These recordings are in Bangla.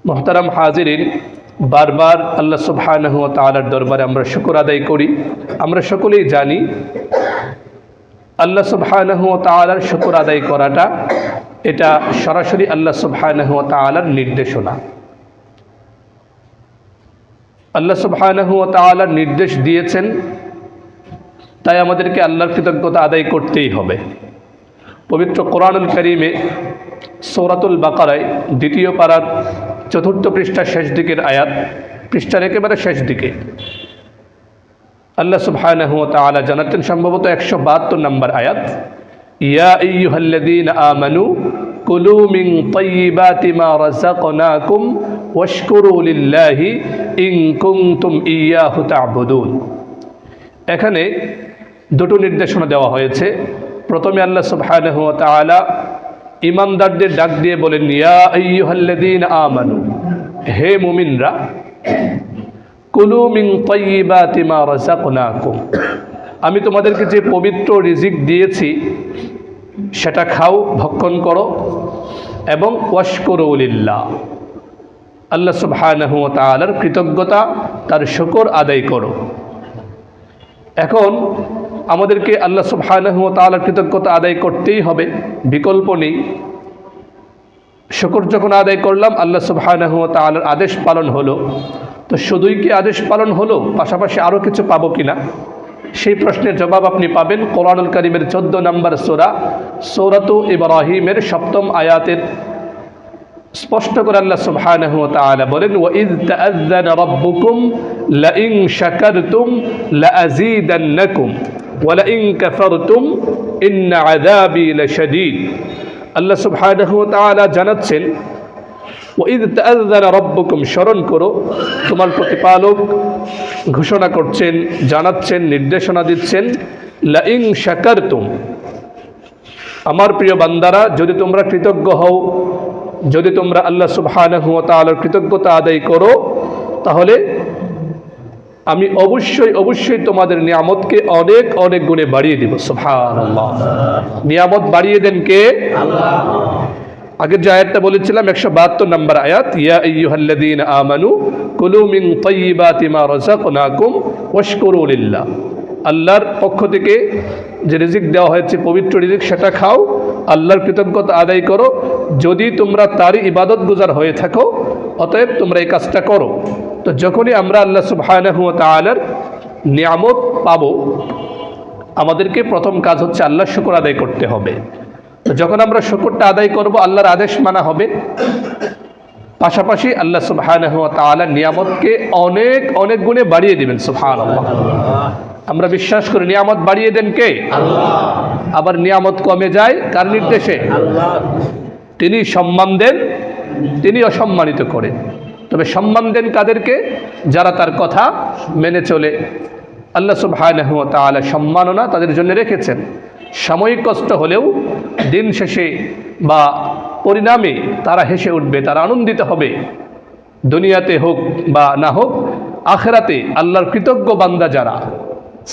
মোহতারাম হাজিরিন, বারবার আল্লাহ সুবহানাহু ওয়া তাআলার দরবারে আমরা শুকর আদায় করি। আমরা সকলেই জানি আল্লাহ সুবহানাহু ওয়া তাআলার শুকর আদায় করাটা এটা সরাসরি আল্লাহ সুবহানাহু ওয়া তাআলার নির্দেশনা। আল্লাহ সুবহানাহু ওয়া তাআলার নির্দেশ দিয়েছেন, তাই আমাদেরকে আল্লাহর কৃতজ্ঞতা আদায় করতেই হবে। পবিত্র কোরআনুল কারীমে সূরাতুল বাকারায় ২য় পারার ৪র্থ পৃষ্ঠার শেষ দিকের আয়াত, পৃষ্ঠার একেবারে শেষ দিকে আল্লাহ সুবহানাহু ওয়া তাআলা জানাতেন, সম্ভবত ১৭২ নম্বর আয়াত, ইয়া আইয়ুহাল্লাযীনা আমানু কুলু মিন তাইয়্যিবাতি মা রাযাকনাকুম ওয়াশকুরু লিল্লাহি ইন কুনতুম ইয়্যাহু তা'বুদুন। এখানে দুটো নির্দেশনা দেওয়া হয়েছে। প্রথমে আল্লাহ সুবহানাহু ওয়া তাআলা ঈমানদারদের ডাক দিয়ে বলেন, ইয়া আইয়ুহাল্লাযীনা আমানু, হে মুমিনরা, কুলু মিন তাইয়্যিবাতি মা রাযাকনাকুম, আমি তোমাদেরকে যে পবিত্র রিজিক দিয়েছি সেটা খাও, ভক্ষণ করো, এবং ওয়াশকুরু লিল্লাহ, আল্লাহ সুবহানাহু ওয়া তাআলার কৃতজ্ঞতা, তার শুকর আদায় করো। এখন আমাদেরকে আল্লাহ সুবহানাহু ওয়া তাআলার কৃতজ্ঞতা আদায় করতেই হবে, বিকল্প নেই। শুকর যখন আদায় করলাম, আল্লাহ সুবহানাহু ওয়া তাআলার আদেশ পালন হলো, তো শুধুই কি আদেশ পালন হলো, পাশাপাশি আরও কিছু পাবো কিনা, সেই প্রশ্নের জবাব আপনি পাবেন কোরআনুল কারীমের ১৪ নম্বর সূরা সূরাতু ইব্রাহিমের ৭ম আয়াতের। স্পষ্ট করে আল্লাহ সুবহানাহু ওয়া তাআলা বলেন, ওয়া ইয তাআযানা রাব্বুকুম লাইন শাকারতুম লাআযীদান্নাকুম ওয়া লাইন কাফারতুম ইন্না আযাবি লাশাদীদ। আল্লাহ সুবহানাহু ওয়া তাআলা জানাচ্ছেন, ওয়া ইয তাআযানা রাব্বুকুম, স্মরণ করো, তোমার প্রতিপালক ঘোষণা করছেন, জানাচ্ছেন, নির্দেশনা দিচ্ছেন, লাইন শাকারতুম, আমার প্রিয় বান্দারা, যদি তোমরা কৃতজ্ঞ হও, যদি তোমরা আল্লাহ সুবহানাহু ওয়া তাআলার কৃতজ্ঞতা আদায় করো, তাহলে আমি অবশ্যই তোমাদের নিয়ামতকে অনেক অনেক গুণে বাড়িয়ে দিব। সুবহানাল্লাহ, নিয়ামত বাড়িয়ে দেন কে? আল্লাহ। আগের যে আয়াতটা বলেছিলাম ১৭২ নম্বর আয়াত, ইয়া আইয়ুহাল্লাযীনা আমানু কুলু মিন তাইয়্যিবাতি মা রাযাকনাকুম ওয়াশকুরু লিল্লাহ, আল্লাহর পক্ষ থেকে যে রিজিক দেওয়া হয়েছে, পবিত্র রিজিক, সেটা খাও, আল্লাহর কৃতজ্ঞতা আদায় করো, যদি তোমরা তারই ইবাদত গুজার হয়ে থাকো, অতএব তোমরা এই কাজটা করো। তো যখনই আমরা আল্লাহ সুবহানাহু ওয়া তাআলার নিয়ামত পাবো, আমাদেরকে প্রথম কাজ হচ্ছে আল্লাহর শুকর আদায় করতে হবে। তো যখন আমরা শুকরটা আদায় করব, আল্লাহর আদেশ মানা হবে, পাশাপাশি আল্লাহ সুবহানাহু ওয়া তাআলার নিয়ামতকে অনেক অনেক গুণে বাড়িয়ে দিবেন। সুবহানাল্লাহ। আমরা বিশ্বাস করি নিয়ামত বাড়িয়ে দেন কে? আল্লাহ। আবার নিয়ামত কমে যায় কার নির্দেশে? আল্লাহ। তিনি সম্মান দেন, তিনি অসম্মানিত করেন। তবে সম্মান দেন কাদেরকে? যারা তার কথা মেনে চলে। আল্লাহ সুবহানাহু ওয়া তাআলা সম্মাননা তাদের জন্য রেখেছেন। সাময়িক কষ্ট হলেও দিন শেষে বা পরিণামে তারা হেসে উঠবে, তারা আনন্দিত হবে। দুনিয়াতে হোক বা না হোক, আখিরাতে আল্লাহর কৃতজ্ঞ বান্দা যারা,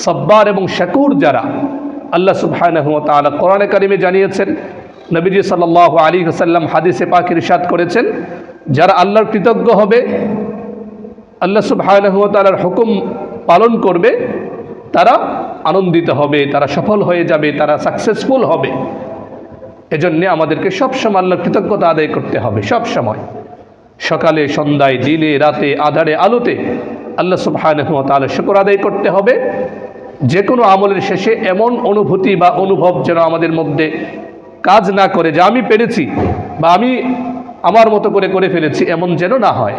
সাব্বার এবং শাকুর যারা, আল্লাহ সুবহানাহু ওয়া তাআলা কোরআনে কারিমে জানিয়েছেন, নবীজি সাল্লাল্লাহু আলাইহি ওয়াসাল্লাম হাদিসে পাক ইরশাদ করেছেন, যারা আল্লাহর কৃতজ্ঞ হবে, আল্লাহ সুবহানাহু ওয়া তাআলার হুকুম পালন করবে, তারা আনন্দিত হবে, তারা সফল হয়ে যাবে, তারা সাকসেসফুল হবে। এজন্য আমাদেরকে সবসময় আল্লাহর কৃতজ্ঞতা আদায় করতে হবে। সব সময়, সকালে, সন্ধ্যায়, দিনে, রাতে, আঁধারে, আলোতে আল্লাহ সুবহানাহু ওয়া তাআলার শুকর আদায় করতে হবে। যে কোনো আমলের শেষে এমন অনুভূতি বা অনুভব যেন আমাদের মধ্যে কাজ না করে যে আমি পেরেছি বা আমি আমার মতো করে ফেলেছি, এমন যেন না হয়।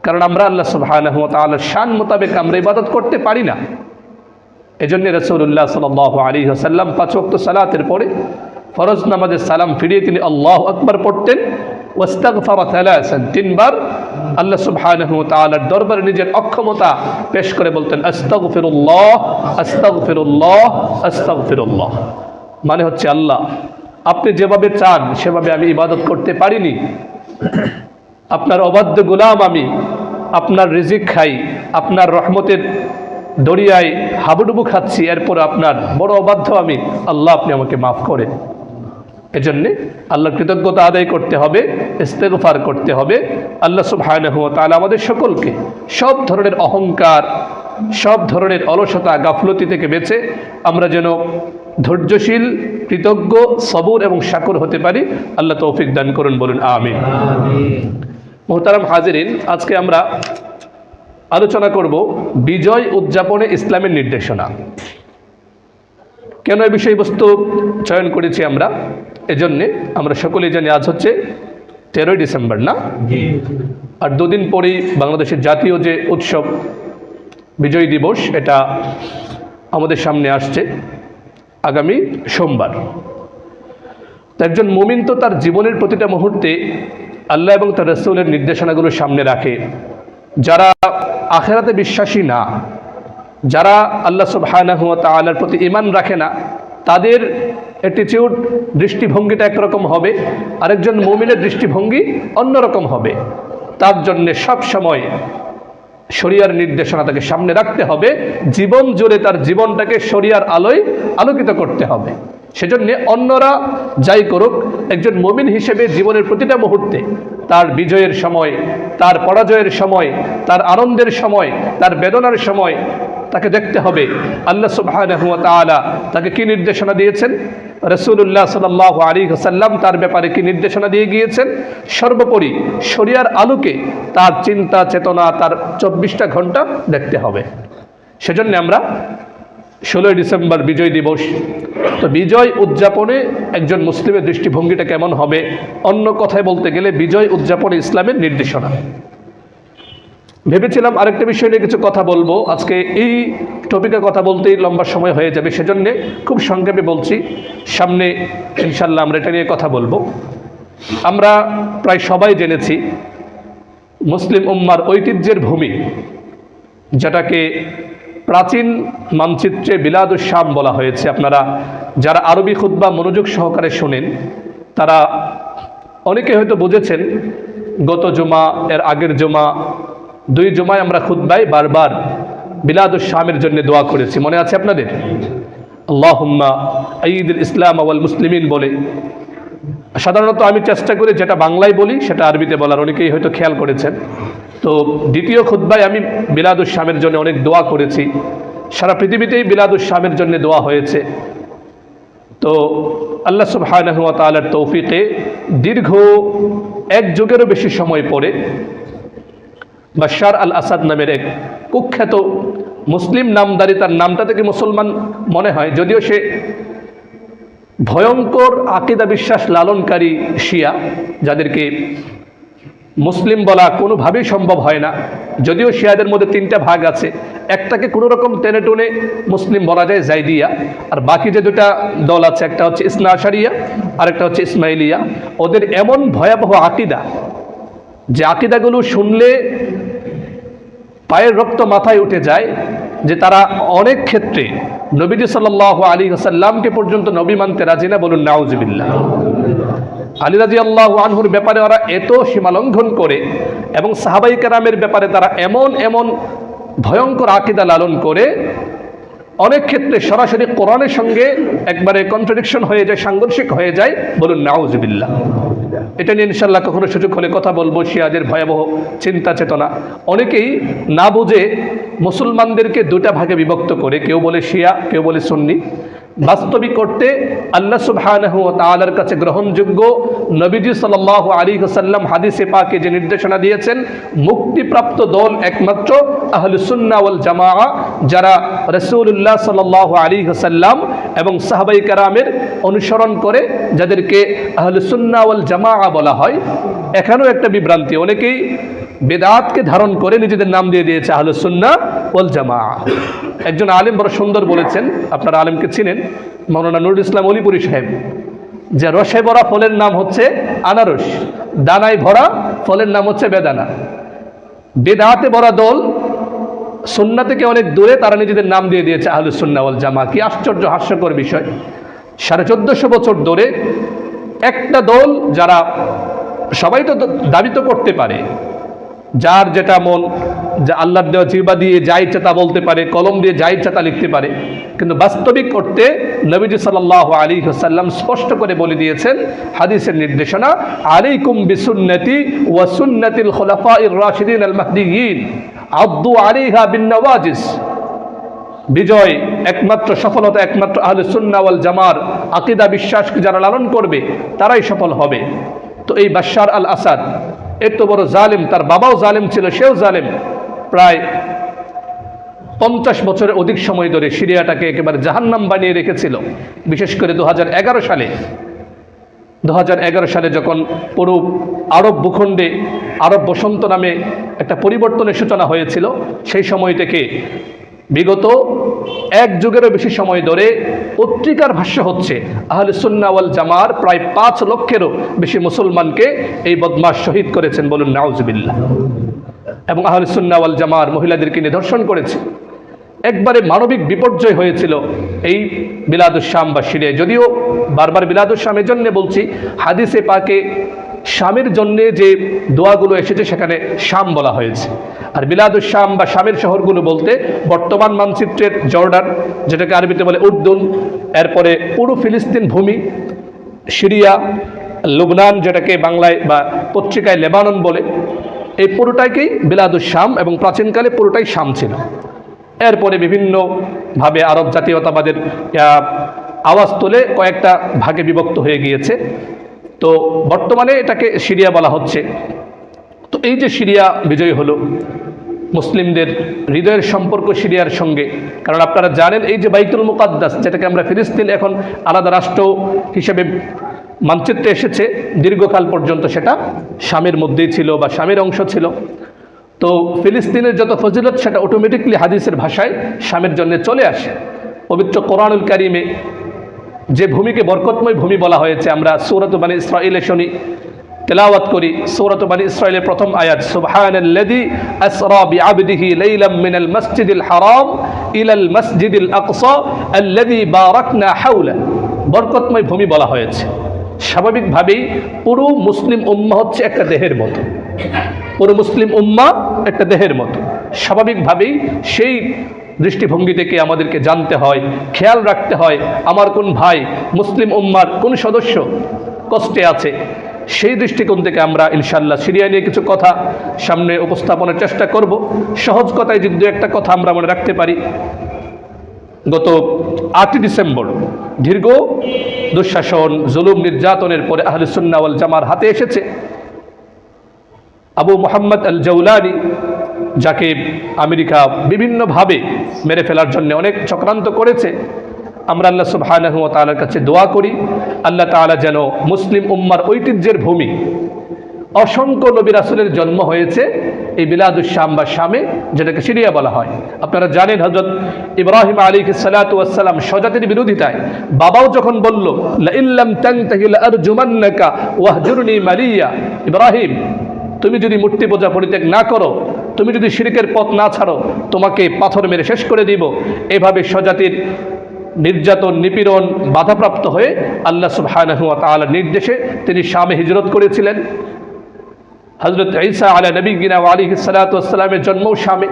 কারণ আমরা আল্লাহ সুবহানাহু ওয়া তাআলার শান মোতাবেক আমরা ইবাদত করতে পারি না। এজন্য রাসূলুল্লাহ সাল্লাল্লাহু আলাইহি ওয়াসাল্লাম ৫ ওয়াক্ত সালাতের পরে ফরজ নামাজের সালাম ফিরিয়ে তিনি আল্লাহু আকবার পড়তেন, ওয়াস্তাগফারা সালাসান, ৩ বার আল্লাহ সুবহানাহু ওয়া তাআলার দরবারে নিজের অক্ষমতা পেশ করে বলতেন, আস্তাগফিরুল্লাহ আস্তাগফিরুল্লাহ আস্তাগফিরুল্লাহ। মানে হচ্ছে, আল্লাহ, আপনি যেভাবে চান সেভাবে আমি ইবাদত করতে পারিনি, আপনার অবাধ্য গোলাম আমি, আপনার রিজিক খাই, আপনার রহমতের দরিয়ায় হাবুডুবু খাচ্ছি, এরপর আপনার বড় অবাধ্য আমি, আল্লাহ আপনি আমাকে মাফ করেন। এজন্যে আল্লাহর কৃতজ্ঞতা আদায় করতে হবে, ইস্তেগফার করতে হবে। আল্লাহ সুবহানাহু ওয়া তাআলা আমাদের সকলকে সব ধরনের অহংকার, সব ধরনের অলসতা, গাফলতি থেকে বেঁচে আমরা যেন ধৈর্যশীল, কৃতজ্ঞ, সবুর এবং শাকুর হতে পারি। আল্লাহ তৌফিক দান করুন, বলুন আমিন। মুহতারাম হাজিরিন, আজকে আমরা আলোচনা করব বিজয় উদযাপনে ইসলামের নির্দেশনা। কেন এই বিষয়বস্তু চয়ন করেছি আমরা? এজন্যে আমরা সকলেই জানি আজ হচ্ছে 13ই ডিসেম্বর, না? আর দুদিন পরেই বাংলাদেশের জাতীয় যে উৎসব বিজয় দিবস, এটা আমাদের সামনে আসছে আগামী সোমবার। তো একজন মুমিন তো তার জীবনের প্রতিটা মুহূর্তে আল্লাহ এবং তার রাসূলের নির্দেশনাগুলো সামনে রাখে। যারা আখিরাতে বিশ্বাসী না, যারা আল্লাহ সুবহানাহু ওয়া তাআলার প্রতি ঈমান রাখে না, তাদের অ্যাটিটিউড, দৃষ্টিভঙ্গিটা একরকম হবে, আরেকজন মুমিনের দৃষ্টিভঙ্গি অন্যরকম হবে। তার জন্যে সব সময় শরিয়ার নির্দেশনা তাকে সামনে রাখতে হবে, জীবন জুড়ে তার জীবনটাকে শরিয়ার আলোয় আলোকিত করতে হবে। সেজন্য অন্যরা যাই করুক, একজন মুমিন হিসেবে জীবনের প্রতিটা মুহূর্তে তার বিজয়ের সময়, তার পরাজয়ের সময়, তার আনন্দের সময়, তার বেদনার সময় তাকে দেখতে হবে আল্লাহ সুবহানাহু ওয়া তাআলা তাকে কি নির্দেশনা দিয়েছেন, রাসূলুল্লাহ সাল্লাল্লাহু আলাইহি ওয়াসাল্লাম তার ব্যাপারে কি নির্দেশনা দিয়ে গিয়েছেন। সর্বোপরি শরিয়ার আলোকে তার চিন্তা চেতনা, তার 24টা ঘন্টা দেখতে হবে। সেজন্য আমরা 16ই ডিসেম্বর বিজয় দিবস, তো বিজয় উদযাপনে একজন মুসলিমের দৃষ্টিভঙ্গিটা কেমন হবে? অন্য কথায় বলতে গেলে বিজয় উদযাপনে ইসলামের নির্দেশনা। ভেবেছিলাম আরেকটা বিষয় নিয়ে কিছু কথা বলবো। আজকে এই টপিকে কথা বলতেই লম্বা সময় হয়ে যাবে, সেজন্যে খুব সংক্ষেপে বলছি। সামনে ইনশাল্লাহ আমরা এটা নিয়ে কথা বলবো। আমরা প্রায় সবাই জেনেছি মুসলিম উম্মার ঐতিহ্যের ভূমি, যেটাকে প্রাচীন মানচিত্রে বিলাদুশ শাম বলা হয়েছে। আপনারা যারা আরবি খুতবা মনোযোগ সহকারে শোনেন, তারা অনেকে হয়তো বুঝেছেন গত জুমা, এর আগের জুমা, 2 জুমায় আমরা খুতবায় বারবার বিলাদুশ শামের জন্য দোয়া করেছি, মনে আছে আপনাদের? আল্লাহুম্মা আইয়িদুল ইসলাম ওয়াল মুসলিমিন বলে। সাধারণত আমি চেষ্টা করি যেটা বাংলায় বলি সেটা আরবিতে বলার, অনেকেই হয়তো খেয়াল করেছেন। তো দ্বিতীয় খুতবায় আমি বিলাদুশ শামের জন্য অনেক দোয়া করেছি। সারা পৃথিবীতেই বিলাদুশ শামের জন্য দোয়া হয়েছে। তো আল্লাহ সুবহানাহু ওয়া তাআলার তৌফিকে দীর্ঘ 1 যুগেরও বেশি সময় পরে বাশার আল আসাদ নামের এক কুখ্যাত মুসলিম নামধারী, তার নামটা থেকে মুসলমান মনে হয়, যদিও সে ভয়ঙ্কর আকীদা বিশ্বাস লালনকারী শিয়া, যাদেরকে মুসলিম বলা কোনোভাবেই সম্ভব হয় না। যদিও শিয়াদের মধ্যে 3টা ভাগ আছে, একটাকে কোনো রকম টেনে টুনে মুসলিম বলা যায়, জাইদিয়া, আর বাকি যে 2টা দল আছে, একটা হচ্ছে ইসনা আশারিয়া আর একটা হচ্ছে ইসমাইলিয়া। ওদের এমন ভয়াবহ আকীদা যে আকীদাগুলো শুনলে পায়ের রক্ত মাথায় উঠে যায়, যে তারা অনেক ক্ষেত্রে নবীজি সাল্লাল্লাহু আলাইহি ওয়াসাল্লামকে পর্যন্ত নবী মানতে রাজি না, বলুন নাউজুবিল্লাহ। আলী রাদিয়াল্লাহু আনহুর ব্যাপারে ওরা এত সীমালঙ্ঘন করে, এবং সাহাবাই কেরামের ব্যাপারে তারা এমন এমন ভয়ঙ্কর আকীদা লালন করে, অনেক ক্ষেত্রে সরাসরি কোরআনের সঙ্গে একবারে কন্ট্রাডিকশন হয়ে যায়, সাংঘর্ষিক হয়ে যায়, বলুন নাউজুবিল্লাহ। এটা নিয়ে ইনশাল্লাহ কখনো সুযোগ হলে কথা বলবো। শিয়াদের ভয়াবহ চিন্তা চেতনা, অনেকেই না বুঝে মুসলমানদেরকে 2টা ভাগে বিভক্ত করে, কেউ বলে শিয়া, কেউ বলে সুন্নি। বাস্তবিক করতে আল্লাহ সুবহানাহু ওয়া তাআলার কাছে গ্রহণযোগ্য নবীজি সাল্লাল্লাহু আলাইহি ওয়াসাল্লাম হাদিসে পাকে যে নির্দেশনা দিয়েছেন, মুক্তিপ্রাপ্ত দল একমাত্র আহলুস সুন্নাহ ওয়াল জামাআহ, যারা রাসূলুল্লাহ সাল্লাল্লাহু আলাইহি ওয়াসাল্লাম এবং সাহাবায়ে কেরামের অনুসরণ করে, যাদেরকে আহলুস সুন্নাহ ওয়াল জামাআহ বলা হয়। এখানেও একটা বিভ্রান্তি, অনেকেই বেদাতকে ধারণ করে নিজেদের নাম দিয়ে দিয়েছে আহলুস সুন্নাহ ওয়াল জামাআহ। একজন আলেম বড় সুন্দর বলেছেন, আপনারা আলেমকে চিনেন, মাওলানা নুরুল ইসলাম অলিপুরি সাহেব, যে রসে ভরা ফলের নাম হচ্ছে আনারস, দানায় ভরা ফলের নাম হচ্ছে বেদানা। বেদাতে ভরা দল সুন্নাহ থেকে অনেক দূরে, তারা নিজেদের নাম দিয়ে দিয়েছে আহলুস সুন্নাহ ওয়াল জামাআহ। কি আশ্চর্য, হাস্যকর বিষয়। 1450 বছর ধরে একটা দল, যারা সবাই তো দাবি তো করতে পারে যার যেটা মন, যা আল্লাহর দেওয়া জিহ্বা দিয়ে যা ইচ্ছা তা বলতে পারে, কলম দিয়ে যা ইচ্ছা তা লিখতে পারে। কিন্তু বাস্তবিক অর্থে নবীজি সাল্লাল্লাহু আলাইহি ওয়াসাল্লাম স্পষ্ট করে বলে দিয়েছেন হাদিসের নির্দেশনা, আলাইকুম বিসুন্নতি ওয়া সুন্নাতিল খুলাফাইর রাশিদিন আল মাহদিয়িন আদ্দু আলাইহা বিন নওয়াজিস। বিজয় একমাত্র সফলতা একমাত্র আহলে সুন্নাহ ওয়াল জামার আকীদা বিশ্বাসকে যারা লালন করবে তারাই সফল হবে। তো এই বাশার আল আসাদ এত বড় জালেম, তার বাবাও জালেম ছিল, সেও জালেম, প্রায় 50 বছরের অধিক সময় ধরে সিরিয়াটাকে একেবারে জাহান্নাম বানিয়ে রেখেছিল। বিশেষ করে 2011 সালে যখন পুরো আরব ভূখণ্ডে আরব বসন্ত নামে একটা পরিবর্তনের সূচনা হয়েছিল, সেই সময় থেকে বিগত এক যুগেরও বেশি সময় ধরে পত্রিকার ভাষ্য হচ্ছে আহলে সুন্নাহ ওয়াল জামার প্রায় 5 লক্ষেরও বেশি মুসলমানকে এই বদমাশ শহীদ করেছেন, বলুন নাউজুবিল্লাহ। এবং আহলে সুন্নাহ ওয়াল জামার মহিলাদেরকে নিধর্ষণ করেছে। একবারে মানবিক বিপর্যয় হয়েছিল এই বিলাদুশ শাম বা সিরিয়ায়। যদিও বারবার বিলাদুশ শাম এজন্য বলছি, হাদিসে পাকে শামের জন্যে যে দোয়াগুলো এসেছে সেখানে শাম বলা হয়েছে। আর বিলাদুশ শাম বা শামের শহরগুলো বলতে বর্তমান মানচিত্রের জর্ডান, যেটাকে আরবিতে বলে উর্দুন, এরপরে পুরো ফিলিস্তিন ভূমি, সিরিয়া, লুবনান যেটাকে বাংলায় বা পত্রিকায় লেবানন বলে, এই পুরোটাকেই বিলাদুশ শাম, এবং প্রাচীনকালে পুরোটাই শাম ছিল। এরপরে বিভিন্নভাবে আরব জাতীয়তাবাদের আওয়াজ তুলে কয়েকটা ভাগে বিভক্ত হয়ে গিয়েছে। তো বর্তমানে এটাকে সিরিয়া বলা হচ্ছে। তো এই যে সিরিয়া বিজয় হলো, মুসলিমদের হৃদয়ের সম্পর্ক সিরিয়ার সঙ্গে, কারণ আপনারা জানেন এই যে বাইতুল মুকাদ্দাস, যেটাকে আমরা ফিলিস্তিন এখন আলাদা রাষ্ট্র হিসেবে মানচিত্রে এসেছে, দীর্ঘকাল পর্যন্ত সেটা শামের মধ্যেই ছিল বা শামের অংশ ছিল। তো ফিলিস্তিনের যত ফজিলত সেটা অটোমেটিকলি হাদিসের ভাষায় শামের জন্য চলে আসে। পবিত্র কোরআনুল কারীমে যে ভূমিকে বরকতময় ভূমি বলা হয়েছে, আমরা সূরাত বনী ইসরাঈলে শুনি, তেলাওয়াত করি। সূরাত বনী ইসরাঈলের প্রথম আয়াত, সুবহানাল্লাযী আসরা বিআবদিহি লাইলাম মিনাল মাসজিদিল হারাম ইলাল মাসজিদিল আকসা আল্লাযী বারাকনা হাওলা। বরকতময় ভূমি বলা হয়েছে। স্বাভাবিকভাবেই পুরো মুসলিম উম্মাহ হচ্ছে একটা দেহের মতো, পুরো মুসলিম উম্মাহ একটা দেহের মতো। স্বাভাবিকভাবেই সেই দৃষ্টিভঙ্গি থেকে আমাদেরকে জানতে হয়, খেয়াল রাখতে হয়, আমার কোন ভাই, মুসলিম উম্মার কোন সদস্য কষ্টে আছে। সেই দৃষ্টিকোণ থেকে আমরা ইনশাআল্লাহ সিরিয়া নিয়ে কিছু কথা সামনে উপস্থাপনের চেষ্টা করব। সহজ কথায় যদি একটা কথা আমরা মনে রাখতে পারি, গত 8 ডিসেম্বর দীর্ঘ দুঃশাসন, জুলুম, নির্যাতনের পরে আহলে সুন্নাহ ওয়াল জামার হাতে এসেছে আবু মুহাম্মদ আল জাওলানি, যাকে আমেরিকা বিভিন্নভাবে মেরে ফেলার জন্য অনেক চক্রান্ত করেছে। আমরা আল্লাহ সুবহানাহু ওয়া তাআলার কাছে দোয়া করি, আল্লাহ তাআলা যেন মুসলিম উম্মার ঐতিহ্যের ভূমি, অসংখ্য নবী রাসূলের জন্ম হয়েছে এই বিলাদুশ শাম বা শামে, যেটাকে সিরিয়া বলা হয়। আপনারা জানেন হযরত ইব্রাহিম আলাইহিস সালাতু ওয়াস সালাম স্বজাতির বিরোধিতায়, বাবাও যখন বলল লা ইল্লাম তানতাহি লা আরজুমান্নাকা ওয়াহজুরনি মালিয়া, ইব্রাহিম তুমি যদি মূর্তি পূজা পরিত্যাগ না করো, তুমি যদি শিরকের পথ না ছাড়ো, তোমাকে পাথর মেরে শেষ করে দিব। এভাবে স্বজাতির নির্যাতন, নিপীড়ন, বাধাপ্রাপ্ত হয়ে আল্লাহ সুবহানাহু ওয়া তাআলার নির্দেশে তিনি শামে হিজরত করেছিলেন। হযরত ঈসা আলা নবিয়িনা ওয়া আলাইহিস সালাতু ওয়াস সালামের জন্মও শামে।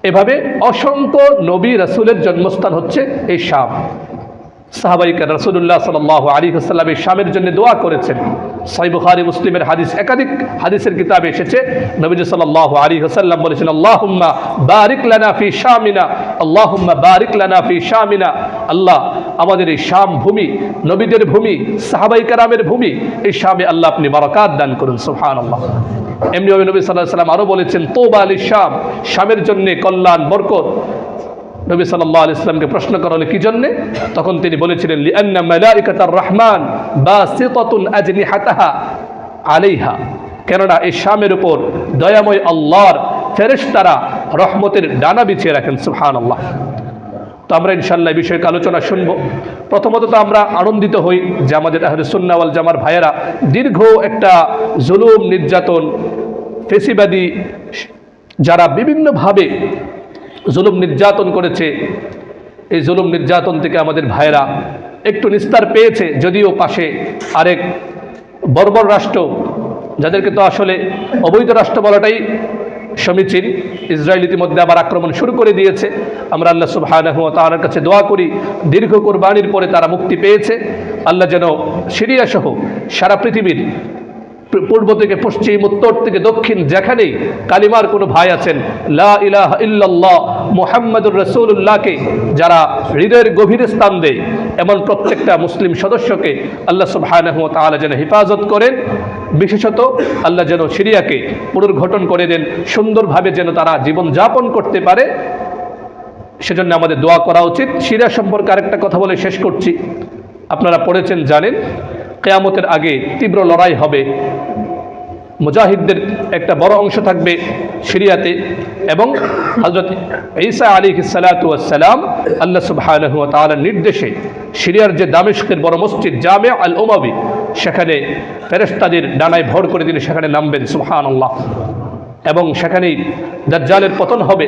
এভাবে অসংখ্য নবী রাসূলের জন্মস্থান হচ্ছে এই শাম। সাহাবায়ে রাসূলুল্লাহ সাল্লাল্লাহু আলাইহি ওয়াসাল্লাম এই শামের জন্য দোয়া করেছেন। সহিহ বুখারী, মুসলিমের হাদিস, একাধিক হাদিসের কিতাবে এসেছে, নবীজি সাল্লাল্লাহু আলাইহি ওয়াসাল্লাম বলেছেন, আল্লাহুম্মা বারিক লানা ফি শামিনা, আল্লাহুম্মা বারিক লানা ফি শামিনা। আল্লাহ, আমাদের এই শাম ভূমি, নবীদের ভূমি, সাহাবায়ে কেরামের ভূমি, এই শামে আল্লাহ আপনি বারাকাত দান করুন। সুবহানাল্লাহ। এমনিভাবে নবী সাল্লাল্লাহু আলাইহি ওয়াসাল্লাম আরও বলেছেন, তোবা লিশ শাম, শামের জন্য কল্যাণ, বরকত। নবী সাল্লাল্লাহু আলাইহি ওয়াসাল্লামকে প্রশ্ন করা হলো কি জন্যে? তখন তিনি বলেছিলেন, লিআন্না মালাইকাতার রহমান বাসিতাতুন আজনিহাতাহা আলাইহা, কেননা এই শামের উপর দয়াময় আল্লাহর ফেরেশতারা রহমতের ডানা বিছিয়ে রাখেন। সুবহানাল্লাহ। তো আমরা ইনশাআল্লাহ এই বিষয়ে আলোচনা শুনবো। প্রথমত তো আমরা আনন্দিত হই যে আমাদের আহলে সুন্নাহ ওয়াল জামার ভাইয়েরা দীর্ঘ একটা জুলুম, নির্যাতন, ফেসিবাদী যারা বিভিন্নভাবে জুলুম নির্যাতন করেছে, এই জুলুম নির্যাতন থেকে আমাদের ভাইয়েরা একটু নিস্তার পেয়েছে। যদিও পাশে আরেক বর্বর রাষ্ট্র যাদেরকে তো আসলে অবৈধ রাষ্ট্র বলাটাই সমীচীন। ইসরায়েল ইতিমধ্যে আবার আক্রমণ শুরু করে দিয়েছে। আমরা আল্লাহ সুবহানাহু ওয়া তাআলার কাছে দোয়া করি, দীর্ঘ কোরবানির পরে তারা মুক্তি পেয়েছে। আল্লাহ যেন সিরিয়া সহ সারা পৃথিবীর পূর্ব থেকে পশ্চিম, উত্তর থেকে দক্ষিণ, যেখানেই কালিমার কোনো ভাই আছেন, লা ইলাহা ইল্লাল্লাহ মুহাম্মাদুর রাসূলুল্লাহকে যারা হৃদয়ের গভীরে স্থান দেয়, এমন প্রত্যেকটা মুসলিম সদস্যকে আল্লাহ সুবহানাহু ওয়া তাআলা যেন হেফাজত করেন। বিশেষত আল্লাহ যেন সিরিয়াকে পুনর্গঠন করে দেন, সুন্দরভাবে যেন তারা জীবনযাপন করতে পারে, সেজন্য আমাদের দোয়া করা উচিত। সিরিয়া সম্পর্কে আরেকটা কথা বলে শেষ করছি। আপনারা পড়েছেন, জানেন, কিয়ামতের আগে তীব্র লড়াই হবে। মুজাহিদদের একটা বড় অংশ থাকবে সিরিয়াতে, এবং হযরত ঈসা আলাইহিস সালাতু ওয়াস সালাম আল্লাহ সুবহানাহু ওয়া তাআলার নির্দেশে সিরিয়ার যে দামেস্কের বড় মসজিদ জামে আল উমাবি, সেখানে ফেরেশতাদের ডানায় ভর করে তিনি সেখানে নামবেন, সুবহানাল্লাহ। এবং সেখানেই দাজ্জালের পতন হবে।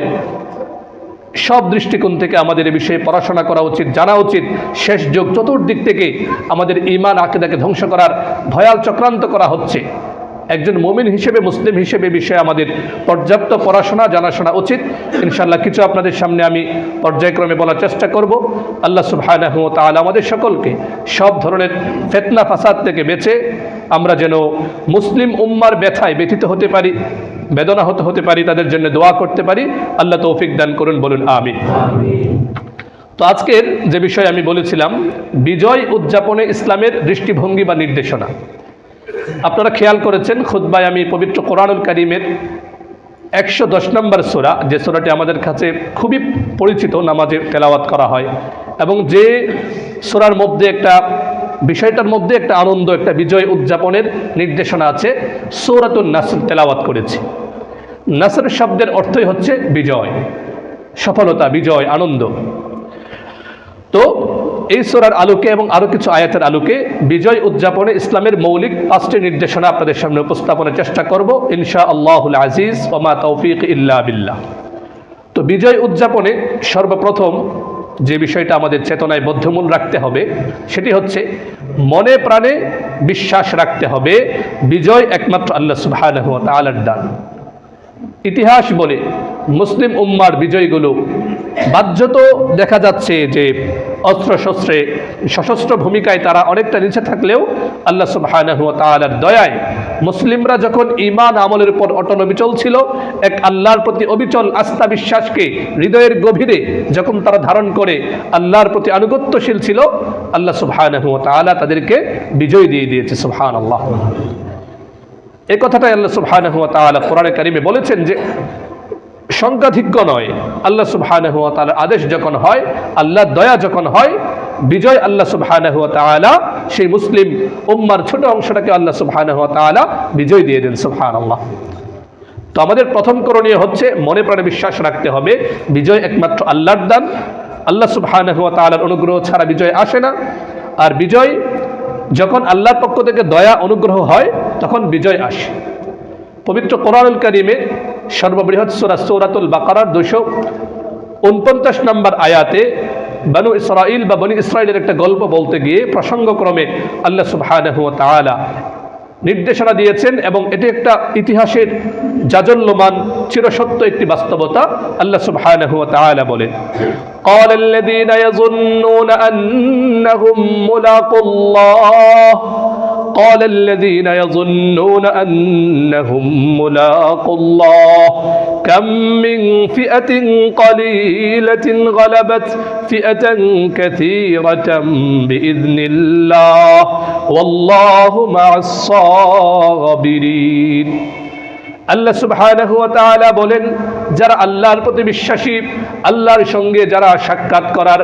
সব দৃষ্টিকোণ থেকে আমাদের এই বিষয়ে পড়াশোনা করা উচিত, জানা উচিত। শেষ যুগ, চতুর্দিক থেকে আমাদের ঈমান আকীদাকে ধ্বংস করার ভয়াল চক্রান্ত করা হচ্ছে। একজন মুমিন হিসেবে, মুসলিম হিসেবে বিষয়ে আমাদের পর্যাপ্ত পড়াশোনা জানাশোনা উচিত। ইনশাআল্লাহ কিছু আপনাদের সামনে আমি পর্যায়ক্রমে বলার চেষ্টা করব। আল্লাহ সুবহানাহু ওয়া তাআলা আমাদের সকলকে সব ধরনের ফিতনা ফাসাদ থেকে বেঁচে আমরা যেন মুসলিম উম্মার ব্যথায় ব্যথিত হতে পারি, বেদনা হতে পারি, তাদের জন্য দোয়া করতে পারি। আল্লাহ তৌফিক দান করুন, বলুন আমিন। তো আজকের যে বিষয় আমি বলেছিলাম, বিজয় উদযাপনে ইসলামের দৃষ্টিভঙ্গি বা নির্দেশনা। আপনারা খেয়াল করেছেন, খুতবায় আমি পবিত্র কোরআনুল কারীমের 110 নম্বর সূরা, যে সূরাটি আমাদের কাছে খুবই পরিচিত, নামাজে তেলাওয়াত করা হয়, এবং যে সূরার মধ্যে বিষয়টার মধ্যে একটা আনন্দ, একটা বিজয় উদযাপনের নির্দেশনা আছে, সূরাতুন নাসর তেলাওয়াত করেছি। নাসর শব্দের অর্থই হচ্ছে বিজয়, সফলতা, বিজয়, আনন্দ। তো এই সূরার আলোকে এবং আরও কিছু আয়াতের আলোকে বিজয় উদযাপনে ইসলামের মৌলিক 5টি নির্দেশনা আপনাদের সামনে উপস্থাপনের চেষ্টা করব ইনশাআল্লাহুল আজিজ, ওয়া মা তৌফিক ইল্লা বিল্লাহ। তো বিজয় উদযাপনে সর্বপ্রথম যে বিষয়টা আমাদের চেতনায় বদ্ধমূল রাখতে হবে, সেটি হচ্ছে মনে প্রাণে বিশ্বাস রাখতে হবে বিজয় একমাত্র আল্লাহ সুবহানাহু ওয়া তাআলার দান। ইতিহাস বলে মুসলিম উম্মার বিজয়গুলো বাহ্যত দেখা যাচ্ছে যে অস্ত্রশস্ত্রে, সশস্ত্র ভূমিকায় তারা অনেকটা নিচে থাকলেও আল্লাহ সুবহানাহু ওয়া তাআলার দয়ায় মুসলিমরা যখন ঈমান আমলের উপর অটল অবিচল ছিল, এক আল্লাহর প্রতি অবিচল আস্থা বিশ্বাসকে হৃদয়ের গভীরে যখন তারা ধারণ করে আল্লাহর প্রতি আনুগত্যশীল ছিল, আল্লাহ সুবহানাহু ওয়া তাআলা তাদেরকে বিজয় দিয়ে দিয়েছে, সুবহানাল্লাহ। এই কথাটাই আল্লাহ সুবহানাহু ওয়া তাআলা কোরআনে কারিমে বলেছেন যে সংখ্যাধিক্য নয়, আল্লাহ সুবহানাহু ওয়া তাআলার আদেশ যখন হয়, আল্লাহর দয়া যখন হয়, বিজয় আল্লাহ সুবহানাহু ওয়া তাআলা সেই মুসলিম উম্মার ছোট অংশটাকে আল্লাহ সুবহানাহু ওয়া তাআলা বিজয় দিয়ে দেন, সুবহানাল্লাহ। তো আমাদের প্রথম করণীয় হচ্ছে মনে প্রাণে বিশ্বাস রাখতে হবে বিজয় একমাত্র আল্লাহর দান। আল্লাহ সুবহানাহু ওয়া তাআলার অনুগ্রহ ছাড়া বিজয় আসে না। আর বিজয় যখন আল্লাহর পক্ষ থেকে দয়া অনুগ্রহ হয়, তখন বিজয় আসে। পবিত্র কোরআনুল কারীমে সর্ববৃহৎ সূরা সূরাতুল বাকারার 249 নম্বর আয়াতে বনু ইসরাইল বা বনি ইসরাইলের একটা গল্প বলতে গিয়ে প্রসঙ্গক্রমে আল্লাহ সুবহানাহু ওয়া তাআলা নির্দেশনা দিয়েছেন, এবং এটি একটা ইতিহাসের জাজল্যমান চিরসত্য একটি বাস্তবতা। আল্লাহ সুবহানাহু ওয়া তাআলা বলেন, قال الذين يظنون أنهم ملاقو الله قال الذين يظنون أنهم ملاقو الله كم من فئة قليلة غلبت فئة كثيرة بإذن الله والله مع الصابرين। আল্লাহ সুবহানাহু ওয়া তাআলা বলেন, যারা আল্লাহর প্রতি বিশ্বাসী, আল্লাহর সঙ্গে যারা সাক্ষাৎ করার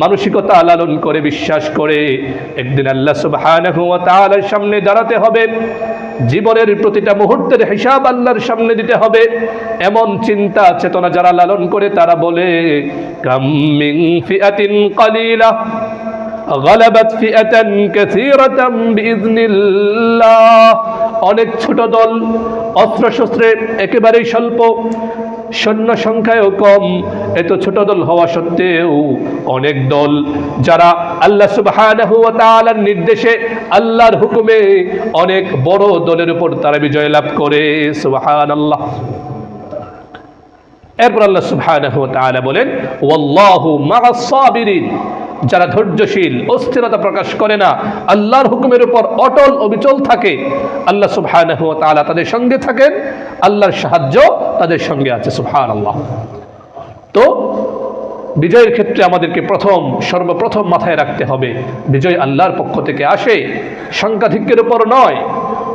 মানসিকতা লালন করে, বিশ্বাস করে, একদিন আল্লাহ সুবহানাহু ওয়া তাআলার সামনে দাঁড়াতে হবে, জীবনের প্রতিটা মুহূর্তের হিসাব আল্লাহর সামনে দিতে হবে, এমন চিন্তা চেতনা যারা লালন করে, তারা বলে, কাম মিন ফিআতিন কালিলা غلبت فئة كثيرة بإذن الله অনেক ছোট দল, অস্ত্রশস্ত্রে একেবারেই স্বল্প, সৈন্য সংখ্যায়ও কম। এত ছোট দল হওয়া সত্ত্বেও অনেক দল যারা আল্লাহ সুবহানাহু ওয়া তাআলার নির্দেশে, আল্লাহর হুকুমে অনেক বড় দলের উপর তারা বিজয় লাভ করে। সুবহানাল্লাহ। এরপর আল্লাহ সুবহানাহু ওয়া তাআলা বলেন, ওয়াল্লাহু মা'আস সাবিরিন, যারা ধৈর্যশীল, অস্থিরতা প্রকাশ করে না, আল্লাহর হুকুমের উপর অটল অবিচল থাকে, আল্লাহ সুবহানাহু ওয়া তাআলা তাদের সঙ্গে থাকেন, আল্লাহর সাহায্য তাদের সঙ্গে আছে। সুবহানাল্লাহ। তো বিজয়ের ক্ষেত্রে আমাদেরকে সর্বপ্রথম মাথায় রাখতে হবে, বিজয় আল্লাহর পক্ষ থেকে আসে, সংখ্যাধিক্যের উপর নয়।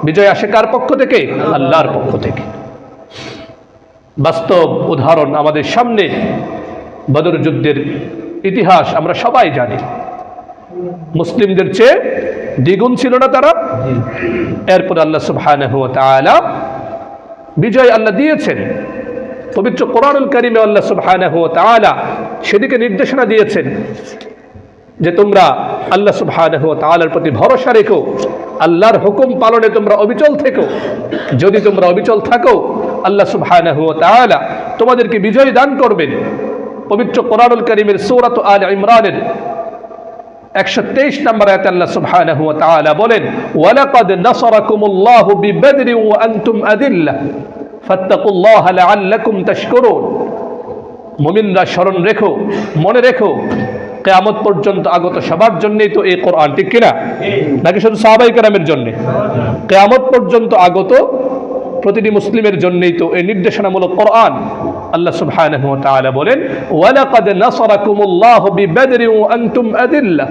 বিজয় আসে কার পক্ষ থেকে? আল্লাহর পক্ষ থেকে। বাস্তব উদাহরণ আমাদের সামনে, বদর যুদ্ধের ইতিহাস আমরা সবাই জানি। মুসলিমদের চেয়ে দ্বিগুণ ছিল না তারা? এরপর আল্লাহ সুবহানাহু ওয়া তাআলা বিজয় আল্লাহ দিয়েছেন। পবিত্র কোরআনুল কারীমে আল্লাহ সুবহানাহু ওয়া তাআলা সেদিকে নির্দেশনা দিয়েছেন যে তোমরা আল্লাহ সুবহানাহু ওয়া তাআলার প্রতি ভরসা রেখো, আল্লাহর হুকুম পালনে তোমরা অবিচল থেকো। যদি তোমরা অবিচল থাকো, আল্লাহ সুবহানাহু ওয়া তাআলা তোমাদেরকে বিজয় দান করবেন। পবিত্র কোরআনুল কারীমের সূরা আলে ইমরানের 123 নম্বর আয়াতে আল্লাহ সুবহানাহু ওয়া তাআলা বলেন, ওয়ালাকাদ নাসারাকুমুল্লাহু বিবদরিন ওয়া আনতুম আদিল্লাহ ফাত্তাকুল্লাহা লাআল্লাকুম তাশকুরুন। মুমিনরা স্মরণ রেখো, মনে রেখো, কিয়ামত পর্যন্ত আগত সবার জন্যই তো এই কোরআন, ঠিক কিনা? নাকি শুধু সাহাবায়ে কেরামের জন্য? কিয়ামত পর্যন্ত আগত প্রতিটি মুসলিমের জন্যই তো এই নির্দেশনামূলক কোরআন। আল্লাহ সুবহানাহু ওয়া তাআলা বলেন, ওয়ালাকাদ নাসারাকুমুল্লাহু বিবদরিন ওয়া আনতুম আদিল্লাহ।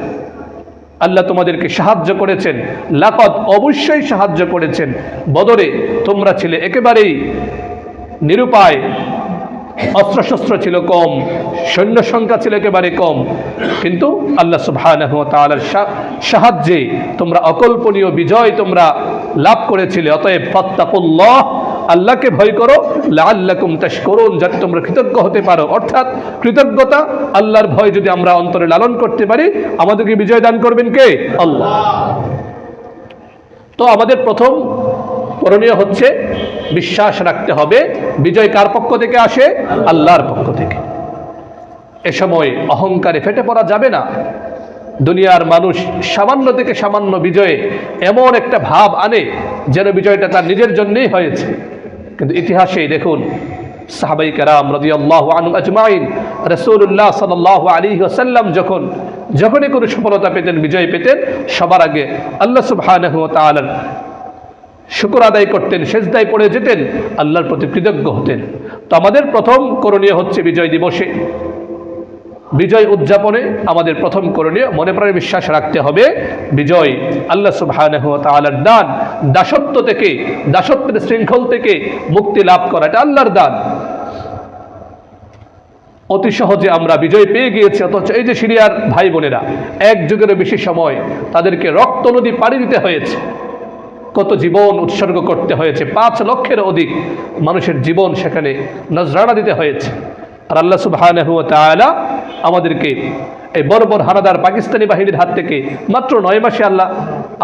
আল্লাহ তোমাদেরকে সাহায্য করেছেন, লাকাদ অবশ্যই সাহায্য করেছেন। বদরে তোমরা ছিলে একেবারেই নিরুপায়, অস্ত্রশস্ত্র ছিল কম, সৈন্য সংখ্যা ছিল একেবারে কম, কিন্তু আল্লাহ সুবহানাহু ওয়া তাআলার সাহায্যে তোমরা অকল্পনীয় বিজয় তোমরা লাভ করেছিলে। অতএব ফাত্তাকুল্লাহ, আল্লাহকে ভয় করো, লাআল্লাকুম তাশকুরুন, যাতে তোমরা কৃতজ্ঞ হতে পারো। অর্থাৎ কৃতজ্ঞতা, আল্লাহর ভয় যদি আমরা অন্তরে লালন করতে পারি, আমাদেরকে বিজয় দান করবেন কে? আল্লাহ। তো আমাদের প্রথম করণীয় হচ্ছে বিশ্বাস রাখতে হবে বিজয় কার পক্ষ থেকে আসে? আল্লাহর পক্ষ থেকে। এ সময় অহংকারে ফেটে পড়া যাবে না। দুনিয়ার মানুষ সামান্য থেকে সামান্য বিজয়ে এমন একটা ভাব আনে যেন বিজয়টা তার নিজের জন্যই হয়েছে। কিন্তু ইতিহাসে দেখুন, সাহাবায়ে কেরাম রাদিয়াল্লাহু আনহুম আজমাইন, রাসূলুল্লাহ সাল্লাল্লাহু আলাইহি ওয়াসাল্লাম যখনই কোনো সফলতা পেতেন, বিজয় পেতেন, সবার আগে আল্লাহ সুবহানাহু ওয়া তাআলার শুকর আদায় করতেন, সেজদায় পড়ে যেতেন, আল্লাহর প্রতি কৃতজ্ঞ হতেন। তো আমাদের প্রথম করণীয় হচ্ছে বিজয় দিবসে, বিজয় উদযাপনে আমাদের প্রথম করণীয় মনে প্রাণে বিশ্বাস রাখতে হবে বিজয় আল্লাহ সুবহানাহু ওয়া তাআলার দান। দাসত্ব থেকে, দাসত্বের শৃঙ্খল থেকে মুক্তি লাভ করা, এটা আল্লাহর দান। অতি সহজে আমরা বিজয় পেয়ে গিয়েছি, অথচ এই যে সিরিয়ার ভাই বোনেরা, এক যুগেরও বেশি সময় তাদেরকে রক্ত নদী পাড়ি দিতে হয়েছে, কত জীবন উৎসর্গ করতে হয়েছে, 5 লক্ষের অধিক মানুষের জীবন সেখানে নজরানা দিতে হয়েছে। আর আল্লাহ সুবহানাহু ওয়া তাআলা আমাদেরকে এই বর্বর হানাদার পাকিস্তানি বাহিনীর হাত থেকে মাত্র 9 মাসে আল্লাহ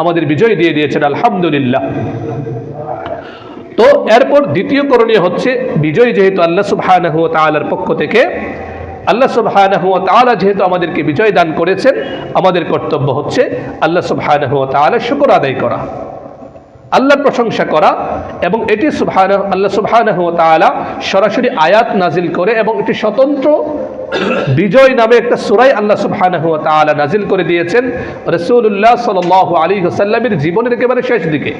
আমাদের বিজয় দিয়ে দিয়েছেন, আলহামদুলিল্লাহ। তো এরপর দ্বিতীয় করণীয় হচ্ছে বিজয় যেহেতু আল্লাহ সুবহানাহু ওয়া তাআলার পক্ষ থেকে, আল্লাহ সুবহানাহু ওয়া তাআলা যেহেতু আমাদেরকে বিজয় দান করেছেন, আমাদের কর্তব্য হচ্ছে আল্লাহ সুবহানাহু ওয়া তাআলার শুকর আদায় করা, আল্লাহর প্রশংসা করা। এবং এটি আল্লাহ সুবহানাহু ওয়া তাআলা সরাসরি আয়াত নাজিল করে এবং এটি স্বতন্ত্র বিজয় নামে একটা সূরা আল্লাহ সুবহানাহু ওয়া তাআলা নাজিল করে দিয়েছেন রাসূলুল্লাহ সাল্লাল্লাহু আলাইহি ওয়াসাল্লামের জীবনের একেবারে শেষ দিকে।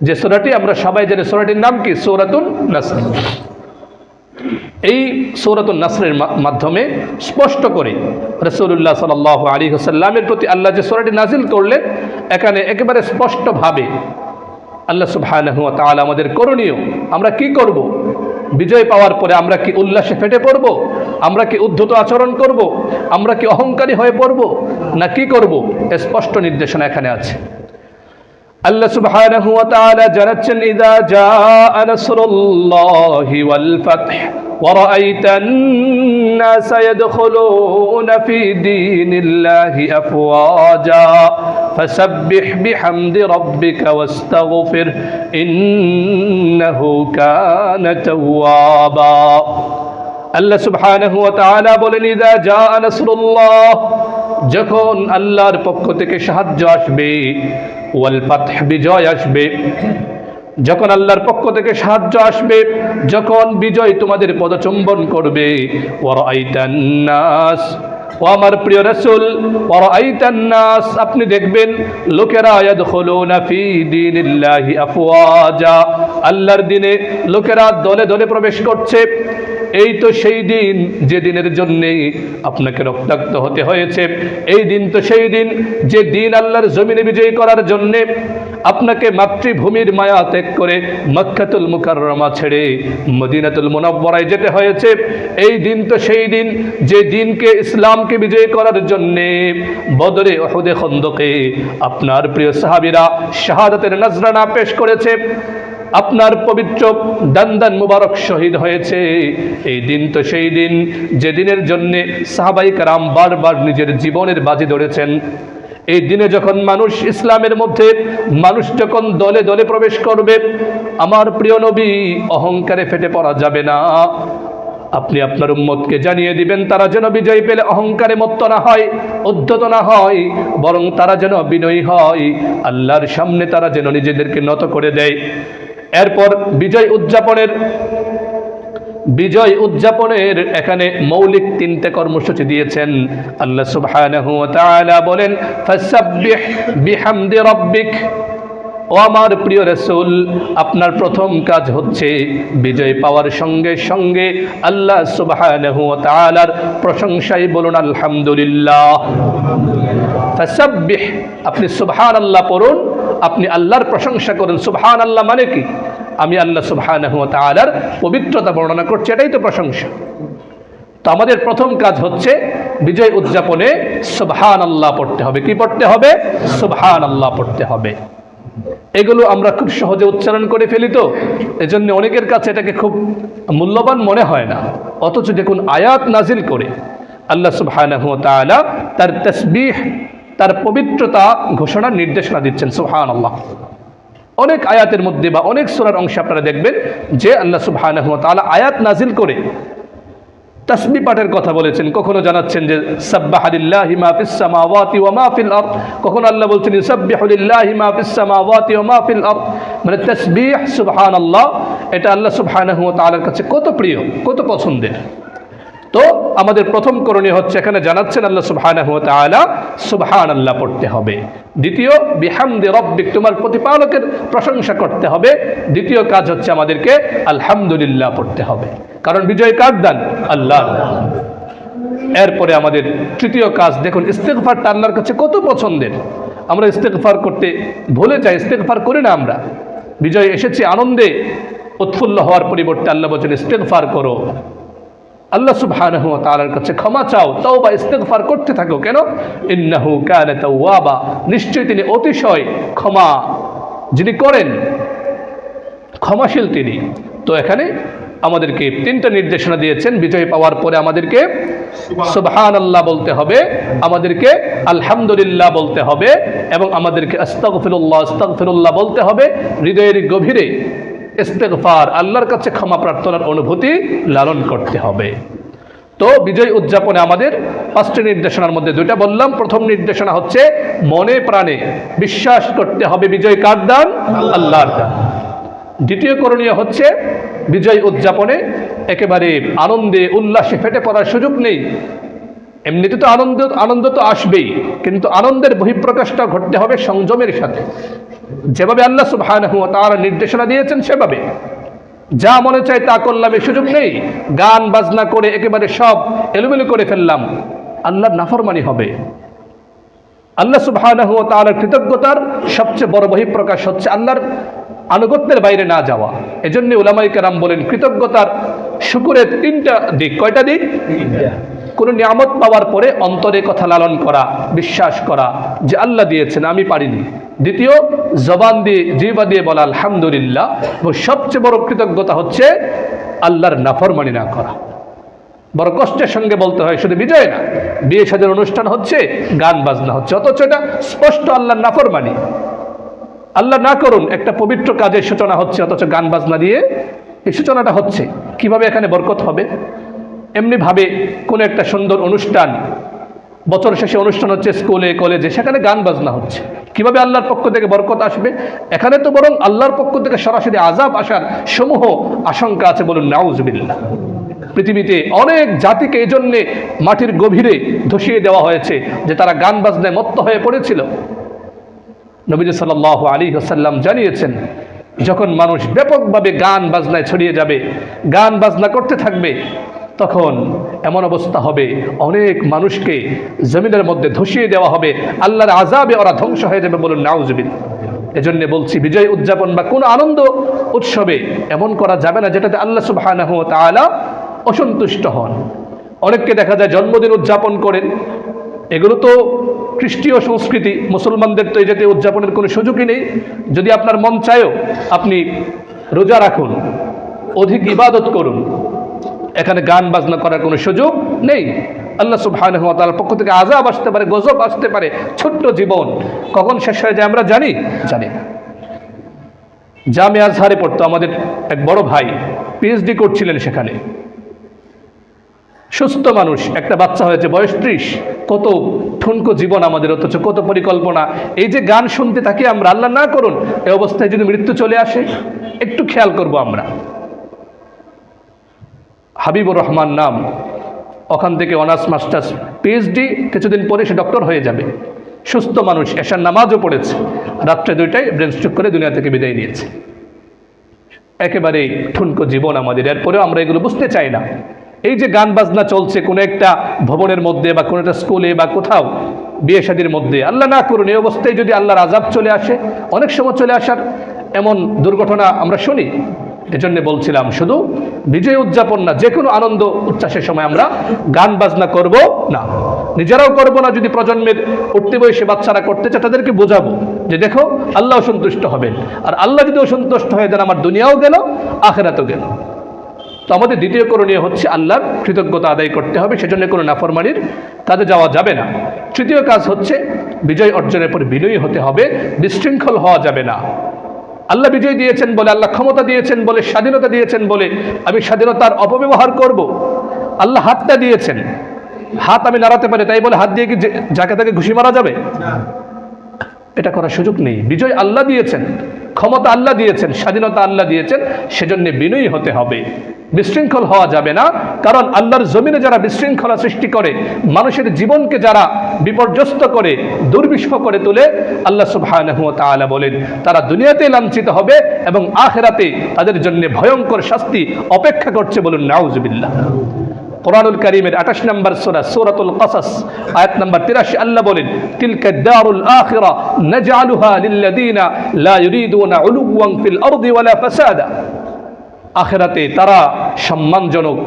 যে সূরাটি আমরা সবাই জানি, সূরাটির নাম কি? সূরাতুন নাসর। এই সূরাতুন নাসরের মাধ্যমে স্পষ্ট করে রাসূলুল্লাহ সাল্লাল্লাহু আলাইহি ওয়াসাল্লামের প্রতি আল্লাহ যে সূরাটি নাজিল করলেন, এখানে একেবারে স্পষ্টভাবে আল্লাহ সুবহানাহু ওয়া তাআলা আমাদের করণীয়, আমরা কি করব, বিজয় পাওয়ার পরে আমরা কি উল্লাসে ফেটে পড়ব, আমরা কি উদ্ধত আচরণ করব, আমরা কি অহংকারী হয়ে পড়ব, না কি করব, স্পষ্ট নির্দেশনা এখানে আছে। আল্লাহ সুবহানাহু ওয়া তাআলা জানাচ্ছেন, ইযা জাআ নাসরুল্লাহি ওয়াল ফাতহ ورأيت الناس يدخلون في دين الله أفواجا فسبح بحمد ربك واستغفر إنه كان توابا আল্লাহ সুবহানাহু ওয়া তাআলা বলেন ইযা জাআ নাসরুল্লাহ, যখন আল্লাহর পক্ষ থেকে সাহায্য আসবে, ওয়াল ফাতহ, বিজয় আসবে, যখন আল্লাহর পক্ষ থেকে সাহায্য আসবে, যখন বিজয় তোমাদের পদচুম্বন করবে, ওয়া রাআইতান নাস, ও আমার প্রিয় রাসূল, ওয়া রাআইতান নাস, আপনি দেখবেন লোকেরা ইয়াদখুলুনা ফি দীনিল্লাহি আফওয়াজা, আল্লাহর দ্বীনে লোকেরা দলে দলে প্রবেশ করছে। এই তো সেই দিন যে দিনের জন্যে আপনাকে রক্তাক্ত হতে হয়েছে। এই দিন তো সেই দিন যে দিন আল্লাহর জমিনে বিজয়ী করার জন্যে আপনাকে মাতৃভূমির মায়া ত্যাগ করে মক্কাতুল মুকাররমা ছেড়ে মদিনাতুল মুনাওয়ারায় যেতে হয়েছে। এই দিন তো সেই দিন যে দিনকে, ইসলামকে বিজয়ী করার জন্যে বদরে, উহুদে, খন্দকে আপনার প্রিয় সাহাবীরা শাহাদাতের নজরানা পেশ করেছে, আপনার পবিত্র দান্দান মুবারক শহীদ হয়েছে। এই দিন তো সেই দিন যে দিনের জন্যে সাহাবায়ে কেরাম বারবার নিজের জীবনের বাজি ধরেছেন। এই দিনে যখন মানুষ ইসলামের মধ্যে, মানুষ যখন দলে দলে প্রবেশ করবে, আমার প্রিয় নবী অহংকারে ফেটে পড়া যাবে না। আপনি আপনার উম্মতকে জানিয়ে দিবেন তারা যেন বিজয় পেলে অহংকারে মত্ত না হয়, উদ্ধত না হয়, বরং তারা যেন বিনয়ী হয়, আল্লাহর সামনে তারা যেন নিজেদেরকে নত করে দেয়। এরপর বিজয় উদযাপনের এখানে মৌলিক তিনটে কর্মসূচি দিয়েছেন আল্লাহ সুবহানাহু ওয়া তাআলা। বলেন ফাসাব্বিহ বিহামদি রাব্বিক, ও আমার প্রিয় রাসূল, আপনার প্রথম কাজ হচ্ছে বিজয় পাওয়ার সঙ্গে সঙ্গে আল্লাহ সুবহানাহু ওয়া তাআলার প্রশংসাই বলুন আলহামদুলিল্লাহ। ফাসাব্বিহ, আপনি সুবহানাল্লাহ পড়ুন, আপনি আল্লাহর প্রশংসা করুন। সুবহানাল্লাহ মানে কি? আমি আল্লাহ সুবহানাহু ওয়া তাআলার পবিত্রতা বর্ণনা করছি, এটাই তো প্রশংসা। তো আমাদের প্রথম কাজ হচ্ছে বিজয় উদযাপনে সুবহানাল্লাহ পড়তে হবে। কি পড়তে হবে? সুবহানাল্লাহ পড়তে হবে। এগুলো আমরা খুব সহজে উচ্চারণ করে ফেলি, তো এজন্য অনেকের কাছে এটাকে খুব মূল্যবান মনে হয় না। অথচ দেখুন আয়াত নাজিল করে আল্লাহ সুবহানাহু ওয়া তাআলা তার তাসবিহ, তার পবিত্রতা ঘোষণার নির্দেশনা দিচ্ছেন। সুবহানাল্লাহ। অনেক আয়াতের মধ্যে বা অনেক সূরার অংশে আপনারা দেখবেন যে আল্লাহ সুবহানাহু ওয়া তাআলা আয়াত নাজিল করে তাসবিহ পাঠের কথা বলেছেন। কখনো জানাচ্ছেন যে সাব্বাহা লিল্লাহি মা ফিস সামাওয়াতি ওয়া মা ফিল আরদ, কখনো আল্লাহ বলছেন ইউসাব্বিহু লিল্লাহি মা ফিস সামাওয়াতি ওয়া মা ফিল আরদ। মানে তাসবিহ, সুবহানাল্লাহ, এটা আল্লাহ সুবহানাহু ওয়া তাআলার কাছে কত প্রিয়, কত পছন্দের। তো আমাদের প্রথম করণীয় হচ্ছে, এখানে জানাচ্ছেন আল্লাহ সুবহানাহু ওয়া তাআলা সুবহানাল্লাহ পড়তে হবে। দ্বিতীয়, বিহামদি রাব্বিক, তোমার প্রতিপালকের প্রশংসা করতে হবে। দ্বিতীয় কাজ হচ্ছে আমাদেরকে আলহামদুলিল্লাহ পড়তে হবে, কারণ বিজয় কার দান? আল্লাহর। এরপরে আমাদের তৃতীয় কাজ, দেখুন ইস্তেগফারটা আল্লাহর কাছে কত পছন্দের। আমরা ইস্তেগফার করতে ভুলে যাই, ইস্তেগফার করি না আমরা। বিজয় এসেছে আনন্দে উৎফুল্ল হওয়ার পরিবর্তে আল্লাহ বলেন ইস্তেগফার করো, আল্লাহ সুবহানাহু ওয়া তাআলার কাছে ক্ষমা চাও, তওবা ইস্তিগফার করতে থাকো। কেন? ইন্নাহু কানা তাওয়াবা, নিশ্চয়ই তিনি অতিশয় ক্ষমা যিনি করেন, ক্ষমাশীল তিনি। তো এখানে আমাদেরকে তিনটা নির্দেশনা দিয়েছেন। বিজয় পাওয়ার পরে আমাদেরকে সুবহানাল্লাহ বলতে হবে, আমাদেরকে আলহামদুলিল্লাহ বলতে হবে, এবং আমাদেরকে আস্তাগফিরুল্লাহ আস্তাগফিরুল্লাহ বলতে হবে। হৃদয়ের গভীরে ইস্তেগফার, আল্লাহর কাছে ক্ষমা প্রার্থনার অনুভূতি লালন করতে হবে। তো বিজয় উদযাপনে আমাদের পাঁচটি নির্দেশনার মধ্যে দুইটা বললাম। প্রথম নির্দেশনা হচ্ছে মনে প্রাণে বিশ্বাস করতে হবে বিজয় কার দান? আল্লাহর দান। দ্বিতীয় করণীয় হচ্ছে বিজয় উদযাপনে একেবারে আনন্দে উল্লাসে ফেটে পড়ার সুযোগ নেই। এমনিতে তো আনন্দ তো আসবেই, কিন্তু আনন্দের বহিঃপ্রকাশটা ঘটতে হবে সংযমের সাথে। যেভাবে আল্লাহ সুবহানাহু ওয়া তাআলা নির্দেশনা দিয়েছেন সেভাবে। যা মনে চায় তা করলাম, এই সুযোগ নেই। গান বাজনা করে একেবারে সব এলোমেলো করে ফেললাম, আল্লাহর নাফরমানি হবে। আল্লাহ সুবহানাহু ওয়া তাআলার কৃতজ্ঞতার সবচেয়ে বড় বহিঃপ্রকাশ হচ্ছে আল্লাহর আনুগত্যের বাইরে না যাওয়া। এজন্য উলামায়ে কেরাম বলেন শুকরের শুকরের তিনটা দিক। কয়টা দিক? কোনো নিয়ামত পাওয়ার পরে অন্তরে কথা লালন করা, বিশ্বাস করা যে আল্লাহ দিয়েছেন, আমি পারিনি। দ্বিতীয়, জবান দিয়ে জিহ্বা দিয়ে বলা আলহামদুলিল্লাহ। এবং সবচেয়ে বড় কৃতজ্ঞতা হচ্ছে আল্লাহর নাফরমানি না করা। বড় কষ্টের সঙ্গে বলতে হয়, শুধু বিজয় না, বিয়ে শাদীর অনুষ্ঠান হচ্ছে, গান বাজনা হচ্ছে, অথচ এটা স্পষ্ট আল্লাহর নাফরমানি। আল্লাহ না করুন একটা পবিত্র কাজের সূচনা হচ্ছে, অথচ গান বাজনা দিয়ে এই সূচনাটা হচ্ছে। কিভাবে এখানে বরকত হবে? এমনিভাবে কোনো একটা সুন্দর অনুষ্ঠান, বছর শেষে অনুষ্ঠান হচ্ছে স্কুলে কলেজে, সেখানে গান বাজনা হচ্ছে, কিভাবে আল্লাহর পক্ষ থেকে বরকত আসবে? এখানে তো বরং আল্লাহর পক্ষ থেকে সরাসরি আযাব আসার সমূহ আশঙ্কা আছে, বলুন নাউযুবিল্লাহ। পৃথিবীতে অনেক জাতিকে এই জন্যে মাটির গভীরে ধসিয়ে দেওয়া হয়েছে যে তারা গান বাজনায় মত্ত হয়ে পড়েছিল। নবীজি সাল্লাল্লাহু আলাইহি ওয়াসাল্লাম জানিয়েছেন, যখন মানুষ ব্যাপকভাবে গান বাজনায় ছড়িয়ে যাবে, গান বাজনা করতে থাকবে, তখন এমন অবস্থা হবে অনেক মানুষকে জমিনের মধ্যে ধসিয়ে দেওয়া হবে, আল্লাহর আযাবে ওরা ধ্বংস হয়ে যাবে, বলুন নাউযুবিল্লাহ। এজন্য বলছি, বিজয় উদযাপন বা কোনো আনন্দ উৎসবে এমন করা যাবে না যেটাতে আল্লাহ সুবহানাহু ওয়া তাআলা অসন্তুষ্ট হন। অনেককে দেখা যায় জন্মদিন উদযাপন করেন, এগুলো তো খ্রিস্টীয় সংস্কৃতি, মুসলমানদের তো এই জাতীয় উদযাপনের কোনো সুযোগই নেই। যদি আপনার মন চায়ও আপনি রোজা রাখুন, অধিক ইবাদত করুন, এখানে গান বাজনা করার কোনো সুযোগ নেই। আল্লাহ সুবহানাহু ওয়া তাআলার পক্ষ থেকে আযাব আসতে পারে, গজব আসতে পারে। ছোট্ট জীবন কখন শেষ হয়ে যায় আমরা জানি না। জামিয়া আজহারে পড়তো আমাদের এক বড় ভাই, পিএইচডি করছিলেন সেখানে। সুস্থ মানুষ, একটা বাচ্চা হয়েছে, বয়স 30। কত ঠুনকো জীবন আমাদের, অথচ কত পরিকল্পনা। এই যে গান শুনতে থাকি আমরা, আল্লাহ না করুন এই অবস্থায় যদি মৃত্যু চলে আসে, একটু খেয়াল করব আমরা। হাবিবুর রহমান নাম, ওখান থেকে অনার্স মাস্টার্স পিএইচডি, কিছুদিন পরে সে ডক্টর হয়ে যাবে। সুস্থ মানুষ, এশার নামাজও পড়েছে, রাত্রে 2টায় ব্রেন স্ট্রোক করে দুনিয়া থেকে বিদায় নিয়েছে। একেবারেই ঠুনকো জীবন আমাদের, এরপরেও আমরা এগুলো বুঝতে চাই না। এই যে গান বাজনা চলছে কোনো একটা ভবনের মধ্যে বা কোনো একটা স্কুলে বা কোথাও বিয়ে শাদীর মধ্যে, আল্লাহ না করুন এই অবস্থায় যদি আল্লাহর আযাব চলে আসে, অনেক সময় চলে আসার এমন দুর্ঘটনা আমরা শুনি। এজন্য বলছিলাম, শুধু বিজয় উদযাপন না, যে কোনো আনন্দ উচ্ছ্বাসের সময় আমরা গান বাজনা করব না, নিজেরাও করব না। যদি প্রজন্মের উঠতে বয়সে বাচ্চারা করতে চায়, তাদেরকে বোঝাবো যে দেখো আল্লাহ অসন্তুষ্ট হবেন, আর আল্লাহ যদি অসন্তুষ্ট হয়ে দেন আমার দুনিয়াও গেল, আখিরাতও গেল। তো আমাদের দ্বিতীয় করণীয় হচ্ছে আল্লাহর কৃতজ্ঞতা আদায় করতে হবে, সেজন্য কোনো নাফরমানির কাজে যাওয়া যাবে না। তৃতীয় কাজ হচ্ছে বিজয় অর্জনের পর বিনয়ী হতে হবে, বিশৃঙ্খল হওয়া যাবে না। আল্লাহ বিজয় দিয়েছেন বলে, আল্লাহ ক্ষমতা দিয়েছেন বলে, স্বাধীনতা দিয়েছেন বলে আমি স্বাধীনতার অপব্যবহার করব? আল্লাহ হাতটা দিয়েছেন, হাত আমি নাড়াতে পারি, তাই বলে হাত দিয়ে কি যাকে তাকে ঘুষি মারা যাবে? এটা করার সুযোগ নেই। বিজয় আল্লাহ দিয়েছেন, ক্ষমতা আল্লাহ দিয়েছেন, স্বাধীনতা আল্লাহ দিয়েছেন, সেজন্য বিনয়ী হতে হবে, বিশৃঙ্খল হওয়া যাবে না। কারণ আল্লাহর জমিনে যারা বিশৃঙ্খলা সৃষ্টি করে, মানুষের জীবনকে যারা বিপর্যস্ত করে, দুর্বিষহ করে তোলে, আল্লাহ সুবহানাহু ওয়া তাআলা বলেন তারা দুনিয়াতে লাঞ্ছিত হবে এবং আখিরাতে তাদের জন্য ভয়ঙ্কর শাস্তি অপেক্ষা করছে, বলুন নাউযুবিল্লাহ। কোরআনুল কারীমের 28 নম্বর সূরা সূরাতুল কাসাস আয়াত নম্বর 83 আল্লাহ বলেন, তিলকা দারুল আখিরা নাজআলুহা লিল্লাযিনা লা ইউরিদুনা উলুওয়ান ফিল আরদি ওয়ালা ফাসাদা। আখিরাতে তারা সম্মানজনক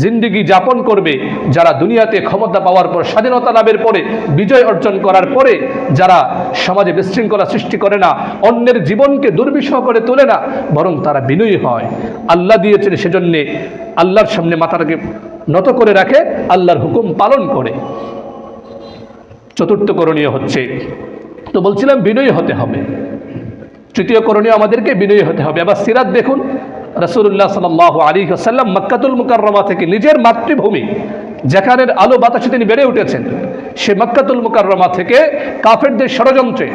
জিন্দেগি যাপন করবে যারা দুনিয়াতে ক্ষমতা পাওয়ার পর, স্বাধীনতা লাভের পরে, বিজয় অর্জন করার পরে যারা সমাজে বিশৃঙ্খলা সৃষ্টি করে না, অন্যের জীবনকে দুর্বিষহ করে তোলে না, বরং তারা বিনয়ী হয়। আল্লাহ দিয়েছেন সেজন্যে আল্লাহর সামনে মাথাটাকে নত করে রাখে, আল্লাহর হুকুম পালন করে। চতুর্থ করণীয় হচ্ছে, তো বলছিলাম বিনয়ী হতে হবে। তৃতীয় করণীয় আমাদেরকে বিনয়ী হতে হবে। আবার সিরাত দেখুন, রাসূলুল্লাহ সাল্লাল্লাহু আলাইহি ওয়াসাল্লাম মক্কাতুল মুকাররমা থেকে, নিজের মাতৃভূমি যেখানের আলো বাতাসে তিনি বেড়ে উঠেছেন, সে মক্কাতুল মুকাররমা থেকে কাফেরদের ষড়যন্ত্রে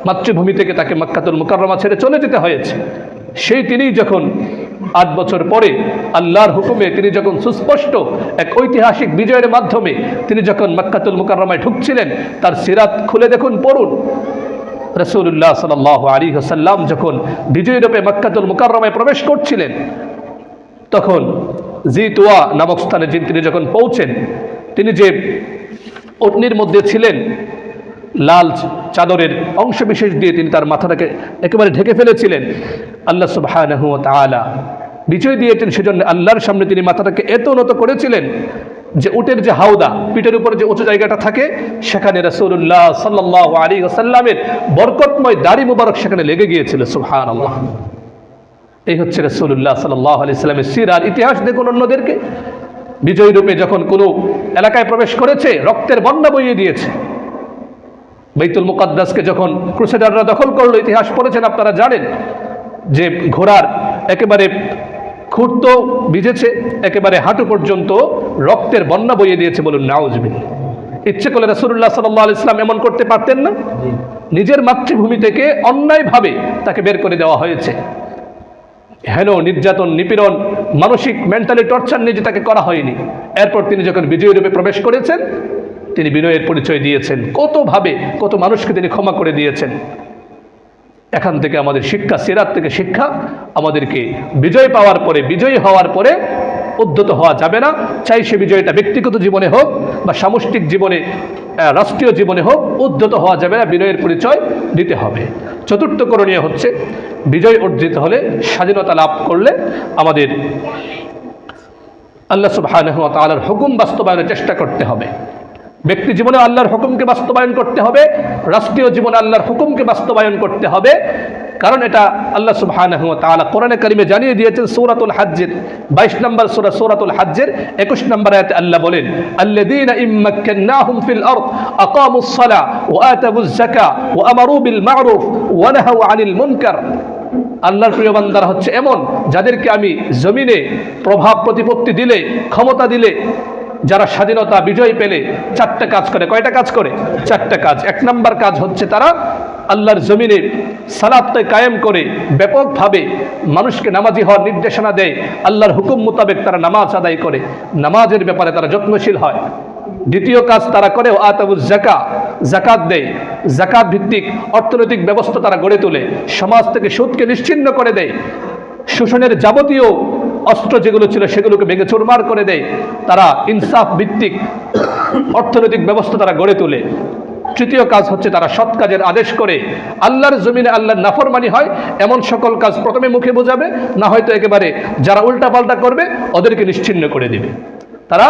মাতৃভূমি থেকে তাকে মক্কাতুল মুকাররমা ছেড়ে চলে যেতে হয়েছে। সেই তিনি যখন 8 বছর পরে আল্লাহর হুকুমে তিনি যখন সুস্পষ্ট এক ঐতিহাসিক বিজয়ের মাধ্যমে তিনি যখন মক্কাতুল মুকাররমায় ঢুকছিলেন, তার সিরাত খুলে দেখুন, পড়ুন। রাসূলুল্লাহ সাল্লাল্লাহু আলাইহি ওয়াসাল্লাম যখন বিজয়ী রূপে মক্কাতুল মুকাররমায় প্রবেশ করছিলেন, তখন জিতুয়া নামক স্থানে তিনি যখন পৌঁছেন, তিনি যে অগ্নির মধ্যে ছিলেন, লাল চাদরের অংশ বিশেষ দিয়ে তিনি তার মাথাটাকে একেবারে ঢেকে ফেলেছিলেন। আল্লাহ সুবহানাহু ওয়া তাআলা বিজয় দিয়েছেন, সেজন্য আল্লাহর সামনে তিনি মাথাটাকে এত নত করেছিলেন যে উটের যে হাওদা, পিঠের উপরে যে উঁচু জায়গাটা থাকে, সেখানে রাসূলুল্লাহ সাল্লাল্লাহু আলাইহি ওয়াসাল্লামের বরকতময় দাড়ি মুবারক সেখানে লেগে গিয়েছিল। সুবহানাল্লাহ। এই হচ্ছে রাসূলুল্লাহ সাল্লাল্লাহু আলাইহি সাল্লামের সিরার ইতিহাস। দেখুন অন্যদেরকে বিজয়ী রূপে যখন কোনো এলাকায় প্রবেশ করেছে রক্তের বন্যা বইয়ে দিয়েছে। বাইতুল মুকাদ্দাসকে যখন ক্রুসেডাররা দখল করলো, ইতিহাস পড়েছেন আপনারা জানেন যে ঘোড়ার একেবারে খুঁট তো ভিজেছে, একেবারে হাঁটু পর্যন্ত রক্তের বন্যা বইয়ে দিয়েছে। বলুন নাউজুবিল্লাহ। ইচ্ছে করলে রাসূলুল্লাহ সাল্লাল্লাহু আলাইহি সাল্লাম এমন করতে পারতেন না? নিজের মাতৃভূমি থেকে অন্যায়ভাবে তাকে বের করে দেওয়া হয়েছে। হেন নির্যাতন, নিপীড়ন, মানসিক মেন্টালি টর্চার নিয়ে তাকে করা হয়নি। এরপর তিনি যখন বিজয়ী রূপে প্রবেশ করেছেন, তিনি বিনয়ের পরিচয় দিয়েছেন। কতভাবে কত মানুষকে তিনি ক্ষমা করে দিয়েছেন। এখান থেকে আমাদের শিক্ষা, সিরাত থেকে শিক্ষা, আমাদেরকে বিজয় পাওয়ার পরে, বিজয়ী হওয়ার পরে উদ্ধত হওয়া যাবে না। চাই সে বিজয়টা ব্যক্তিগত জীবনে হোক বা সামষ্টিক জীবনে, রাষ্ট্রীয় জীবনে হোক, উদ্ধত হওয়া যাবে না, বিনয়ের পরিচয় দিতে হবে। চতুর্থ করণীয় হচ্ছে বিজয় অর্জিত হলে, স্বাধীনতা লাভ করলে আমাদের আল্লাহ সুবহানাহু ওয়া তাআলার হুকুম বাস্তবায়নের চেষ্টা করতে হবে। ব্যক্তি জীবনে আল্লাহর হুকুমকে বাস্তবায়ন করতে হবে, রাষ্ট্রীয় জীবনে আল্লাহর হুকুমকে বাস্তবায়ন করতে হবে। কারণ এটা আল্লাহ সুবহানাহু ওয়া তাআলা কোরআনে কারিমে জানিয়ে দিয়েছেন। সূরাতুল হজ্জের 22 নম্বর সূরা, সূরাতুল হজ্জের 21 নম্বর আয়াতে আল্লাহ বলেন, আল্লাযীনা ইম্মাক্কান্নাহুম ফিল আরদ আকামুস সালাহ ওয়া আতাবুজ যাকাহ ওয়া আমারু বিল মা'রুফ ওয়া নাহাউ আনিল মুনকার। আল্লাহর প্রিয় বান্দারা হচ্ছে এমন যাদেরকে আমি জমিনে প্রভাব প্রতিপত্তি দিলে, ক্ষমতা দিলে, যারা স্বাধীনতা বিজয় পেলে চারটা কাজ করে। কয়টা কাজ করে? চারটা কাজ। এক নম্বর কাজ হচ্ছে তারা আল্লাহর জমিনে সালাতকে কায়েম করে ব্যাপকভাবে মানুষকে নামাজি হওয়ার নির্দেশনা দেয়। আল্লাহর হুকুম মোতাবেক তারা নামাজ আদায় করে, নামাজের ব্যাপারে তারা যত্নশীল হয়। দ্বিতীয় কাজ তারা করে আতাবুজ যাকাহ, যাকাত দেয়। যাকাত ভিত্তিক অর্থনৈতিক ব্যবস্থা তারা গড়ে তোলে, সমাজ থেকে সুদকে নিশ্চিহ্ন করে দেয়, শোষণের যাবতীয় অস্ত্র যেগুলো ছিল সেগুলোকে ভেঙে চুরমার করে দেয়। তারা ইনসাফ ভিত্তিক অর্থনৈতিক ব্যবস্থা তারা গড়ে তোলে। তৃতীয় কাজ হচ্ছে তারা সৎ কাজের আদেশ করে। আল্লাহর জমিনে আল্লাহর নাফরমানি হয় এমন সকল কাজ প্রথমে মুখে বোঝাবে, না হয়তো একেবারে যারা উল্টাপাল্টা করবে ওদেরকে নিশ্চিহ্ন করে দিবে। তারা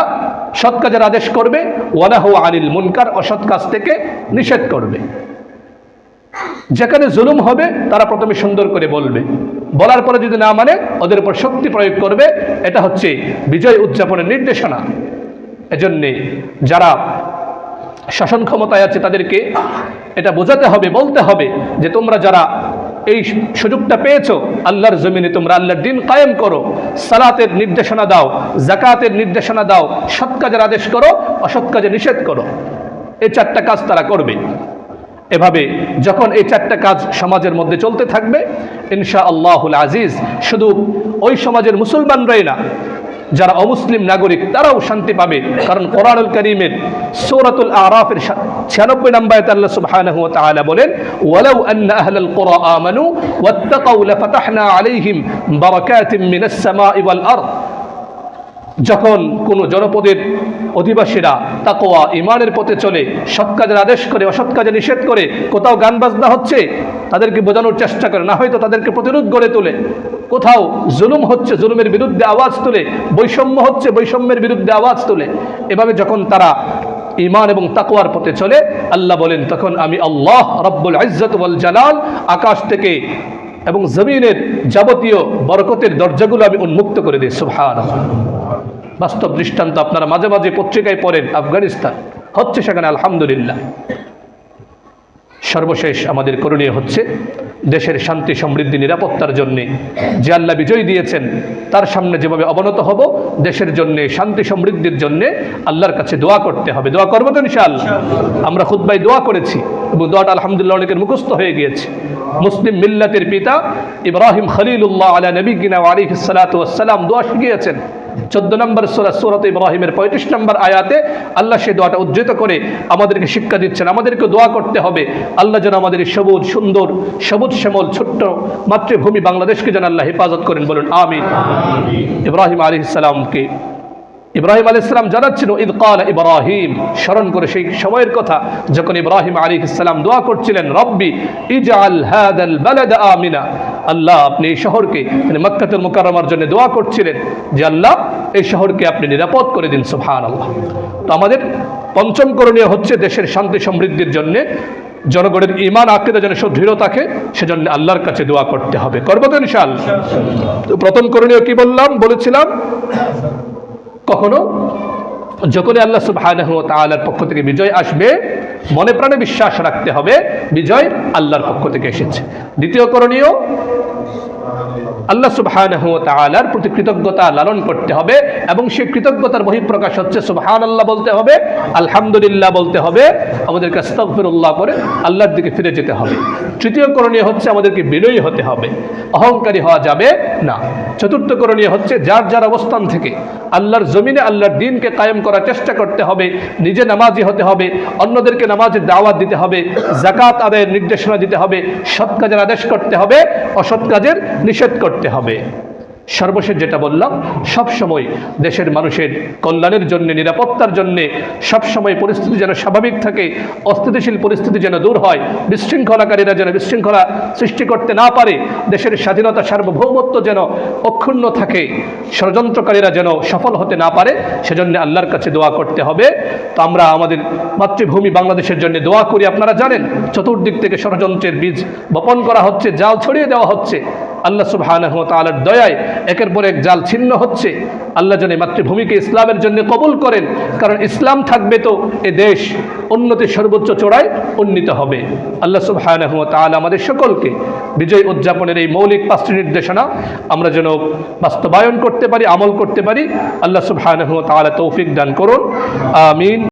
সৎ কাজের আদেশ করবে, ওয়া নাহু আনিল মুনকার, অসৎ কাজ থেকে নিষেধ করবে। যেখানে জুলুম হবে তারা প্রথমে সুন্দর করে বলবে, বলার পরে যদি না মানে ওদের উপর শক্তি প্রয়োগ করবে। এটা হচ্ছে বিজয় উদযাপনের নির্দেশনা। এজন্যে যারা শাসন ক্ষমতায় আছে তাদেরকে এটা বোঝাতে হবে, বলতে হবে যে তোমরা যারা এই সুযোগটা পেয়েছো, আল্লাহর জমিনে তোমরা আল্লাহর দ্বীন কায়েম করো, সালাতের নির্দেশনা দাও, যাকাতের নির্দেশনা দাও, সৎ কাজের আদেশ করো, অসৎ কাজে নিষেধ করো। এই চারটা কাজ তারা করবে। এভাবে যখন এই চারটা কাজ সমাজের মধ্যে চলতে থাকবে, ইনশাআল্লাহুল আজিজ শুধু ওই সমাজের মুসলমানরাই না, যারা অমুসলিম নাগরিক তারাও শান্তি পাবে। কারণ কোরআনুল কারীমের সূরাতুল আরাফের 96 নম্বর আয়াতে আল্লাহ সুবহানাহু ওয়া তাআলা বলেন, ওয়ালাউ আন্না আহলাল কুরা আমানু ওয়াত্তাকাউ লাফাতাহনা আলাইহিম বারাকাতিম মিনাস সামাই ওয়াল আরদ। যখন কোনো জনপদের অধিবাসীরা তাকওয়া ঈমানের পথে চলে, সৎ কাজের আদেশ করে, অসৎ কাজে নিষেধ করে, কোথাও গান বাজনা হচ্ছে তাদেরকে বোঝানোর চেষ্টা করে, না হয়তো তাদেরকে প্রতিরোধ গড়ে তোলে, কোথাও জুলুম হচ্ছে জুলুমের বিরুদ্ধে আওয়াজ তোলে, বৈষম্য হচ্ছে বৈষম্যের বিরুদ্ধে আওয়াজ তোলে। এভাবে যখন তারা ঈমান এবং তাকওয়ার পথে চলে, আল্লাহ বলেন তখন আমি আল্লাহ রব্বুল ইজ্জত ওয়াল জালাল আকাশ থেকে এবং জমিনের যাবতীয় বরকতের দরজাগুলো আমি উন্মুক্ত করে দিই। সুবহানাল্লাহ। বাস্তব দৃষ্টান্ত আপনারা মাঝে মাঝে পত্রিকায় পড়েন, আফগানিস্তান হচ্ছে সেখানে আলহামদুলিল্লাহ। সর্বশেষ আমাদের করণীয় হচ্ছে দেশের শান্তি সমৃদ্ধি নিরাপত্তার জন্যে যে আল্লাহ বিজয় দিয়েছেন তার সামনে যেভাবে অবনত হব, দেশের জন্যে শান্তি সমৃদ্ধির জন্যে আল্লাহর কাছে দোয়া করতে হবে। দোয়া করবো তো ইনশাআল্লাহ? আমরা খুতবায় দোয়া করেছি এবং দোয়াটা আলহামদুলিল্লাহ অনেকের মুখস্থ হয়ে গিয়েছে। মুসলিম মিল্লাতের পিতা ইব্রাহিম খলিলুল্লাহ আলা নবিয়িনা ওয়া আলাইহিস সালাতু ওয়াস সালাম দোয়া শিখিয়েছেন। 14 নম্বর সূরা সূরাত ইব্রাহিমের 35 নম্বর আয়াতে আল্লাহ সেই দোয়াটা উদ্ধৃত করে আমাদেরকে শিক্ষা দিচ্ছেন। আমাদেরকে দোয়া করতে হবে আল্লাহ যেন আমাদের সবুজ সুন্দর সবুজ শ্যামল ছোট্ট মাতৃভূমি বাংলাদেশকে যেন আল্লাহ হেফাজত করেন। বলুন আমিন। ইব্রাহিম আলাইহিস সালামকে ইব্রাহিম আলাইহিস সালাম জানাচ্ছেন ইদ ক্বালা ইব্রাহিম, স্মরণ করে সেই সময়ের কথা যখন ইব্রাহিম আলাইহিস সালাম দোয়া করছিলেন রব্বি ইজআল হাদাল বালাদা আমিনা, আল্লাহ আপনি এই শহরকে, মানে মক্কাতুল মুকাররমার জন্য দোয়া করছিলেন যে আল্লাহ এই শহরকে আপনি নিরাপদ করে দিন। সুবহানাল্লাহ। তো আমাদের পঞ্চম করণীয় হচ্ছে দেশের শান্তি সমৃদ্ধির জন্য, জনগণের ঈমান আকীদা যেন সুদৃঢ় থাকে, সেজন্য আল্লাহর কাছে দোয়া করতে হবে। করব তো ইনশাআল্লাহ। তো প্রথম করণীয় কি বলেছিলাম কখনো যখনই আল্লাহ সুবহানাহু ওয়া তাআলার পক্ষ থেকে বিজয় আসবে, মনে প্রাণে বিশ্বাস রাখতে হবে বিজয় আল্লাহর পক্ষ থেকে এসেছে। দ্বিতীয় করণীয়, আল্লাহ সুবহানাহু ওয়া তাআলার প্রতি কৃতজ্ঞতা লালন করতে হবে, এবং সেই কৃতজ্ঞতার বহিঃপ্রকাশ হচ্ছে সুবহানাল্লাহ বলতে হবে, আলহামদুলিল্লাহ বলতে হবে, আমাদেরকে আস্তাগফিরুল্লাহ করে আল্লাহর দিকে ফিরে যেতে হবে। তৃতীয় করণীয় হচ্ছে আমাদেরকে বিনয়ী হতে হবে, অহংকারী হওয়া যাবে না। চতুর্থ করণীয় হচ্ছে যার যার অবস্থান থেকে আল্লাহর জমিনে আল্লাহর দ্বীনকে কায়েম করার চেষ্টা করতে হবে, নিজে নামাজি হতে হবে, অন্যদেরকে নামাজের দাওয়াত দিতে হবে, যাকাত আদায়ের নির্দেশনা দিতে হবে, সৎ কাজের আদেশ করতে হবে, অসৎ কাজের নিষেধ করতে হবে। সর্বশেষ যেটা বললাম, সবসময় দেশের মানুষের কল্যাণের জন্য, নিরাপত্তার জন্য সবসময় পরিস্থিতি যেন স্বাভাবিক থাকে, অস্থিতিশীল পরিস্থিতি যেন দূর হয়, বিশৃঙ্খলাকারীরা যেন বিশৃঙ্খলা সৃষ্টি করতে না পারে, দেশের স্বাধীনতা সার্বভৌমত্ব যেন অক্ষুণ্ণ থাকে, ষড়যন্ত্রকারীরা যেন সফল হতে না পারে, সেজন্য আল্লাহর কাছে দোয়া করতে হবে। তো আমরা আমাদের মাতৃভূমি বাংলাদেশের জন্য দোয়া করি। আপনারা জানেন চতুর্দিক থেকে ষড়যন্ত্রের বীজ বপন করা হচ্ছে, জাল ছড়িয়ে দেওয়া হচ্ছে। আল্লাহ সুবহানাহু ওয়া তাআলার দয়ায় একের পর এক জাল ছিন্ন হচ্ছে। আল্লাহ যেন মাতৃভূমিকে ইসলামের জন্য কবুল করেন, কারণ ইসলাম থাকবে তো এ দেশ উন্নতির সর্বোচ্চ চূড়ায় উন্নীত হবে। আল্লাহ সুবহানাহু ওয়া তাআলা আমাদের সকলকে বিজয় উদযাপনের এই মৌলিক 5টি নির্দেশনা আমরা যেন বাস্তবায়ন করতে পারি, আমল করতে পারি। আল্লাহ সুবহানাহু ওয়া তাআলা তৌফিক দান করুন। আমিন।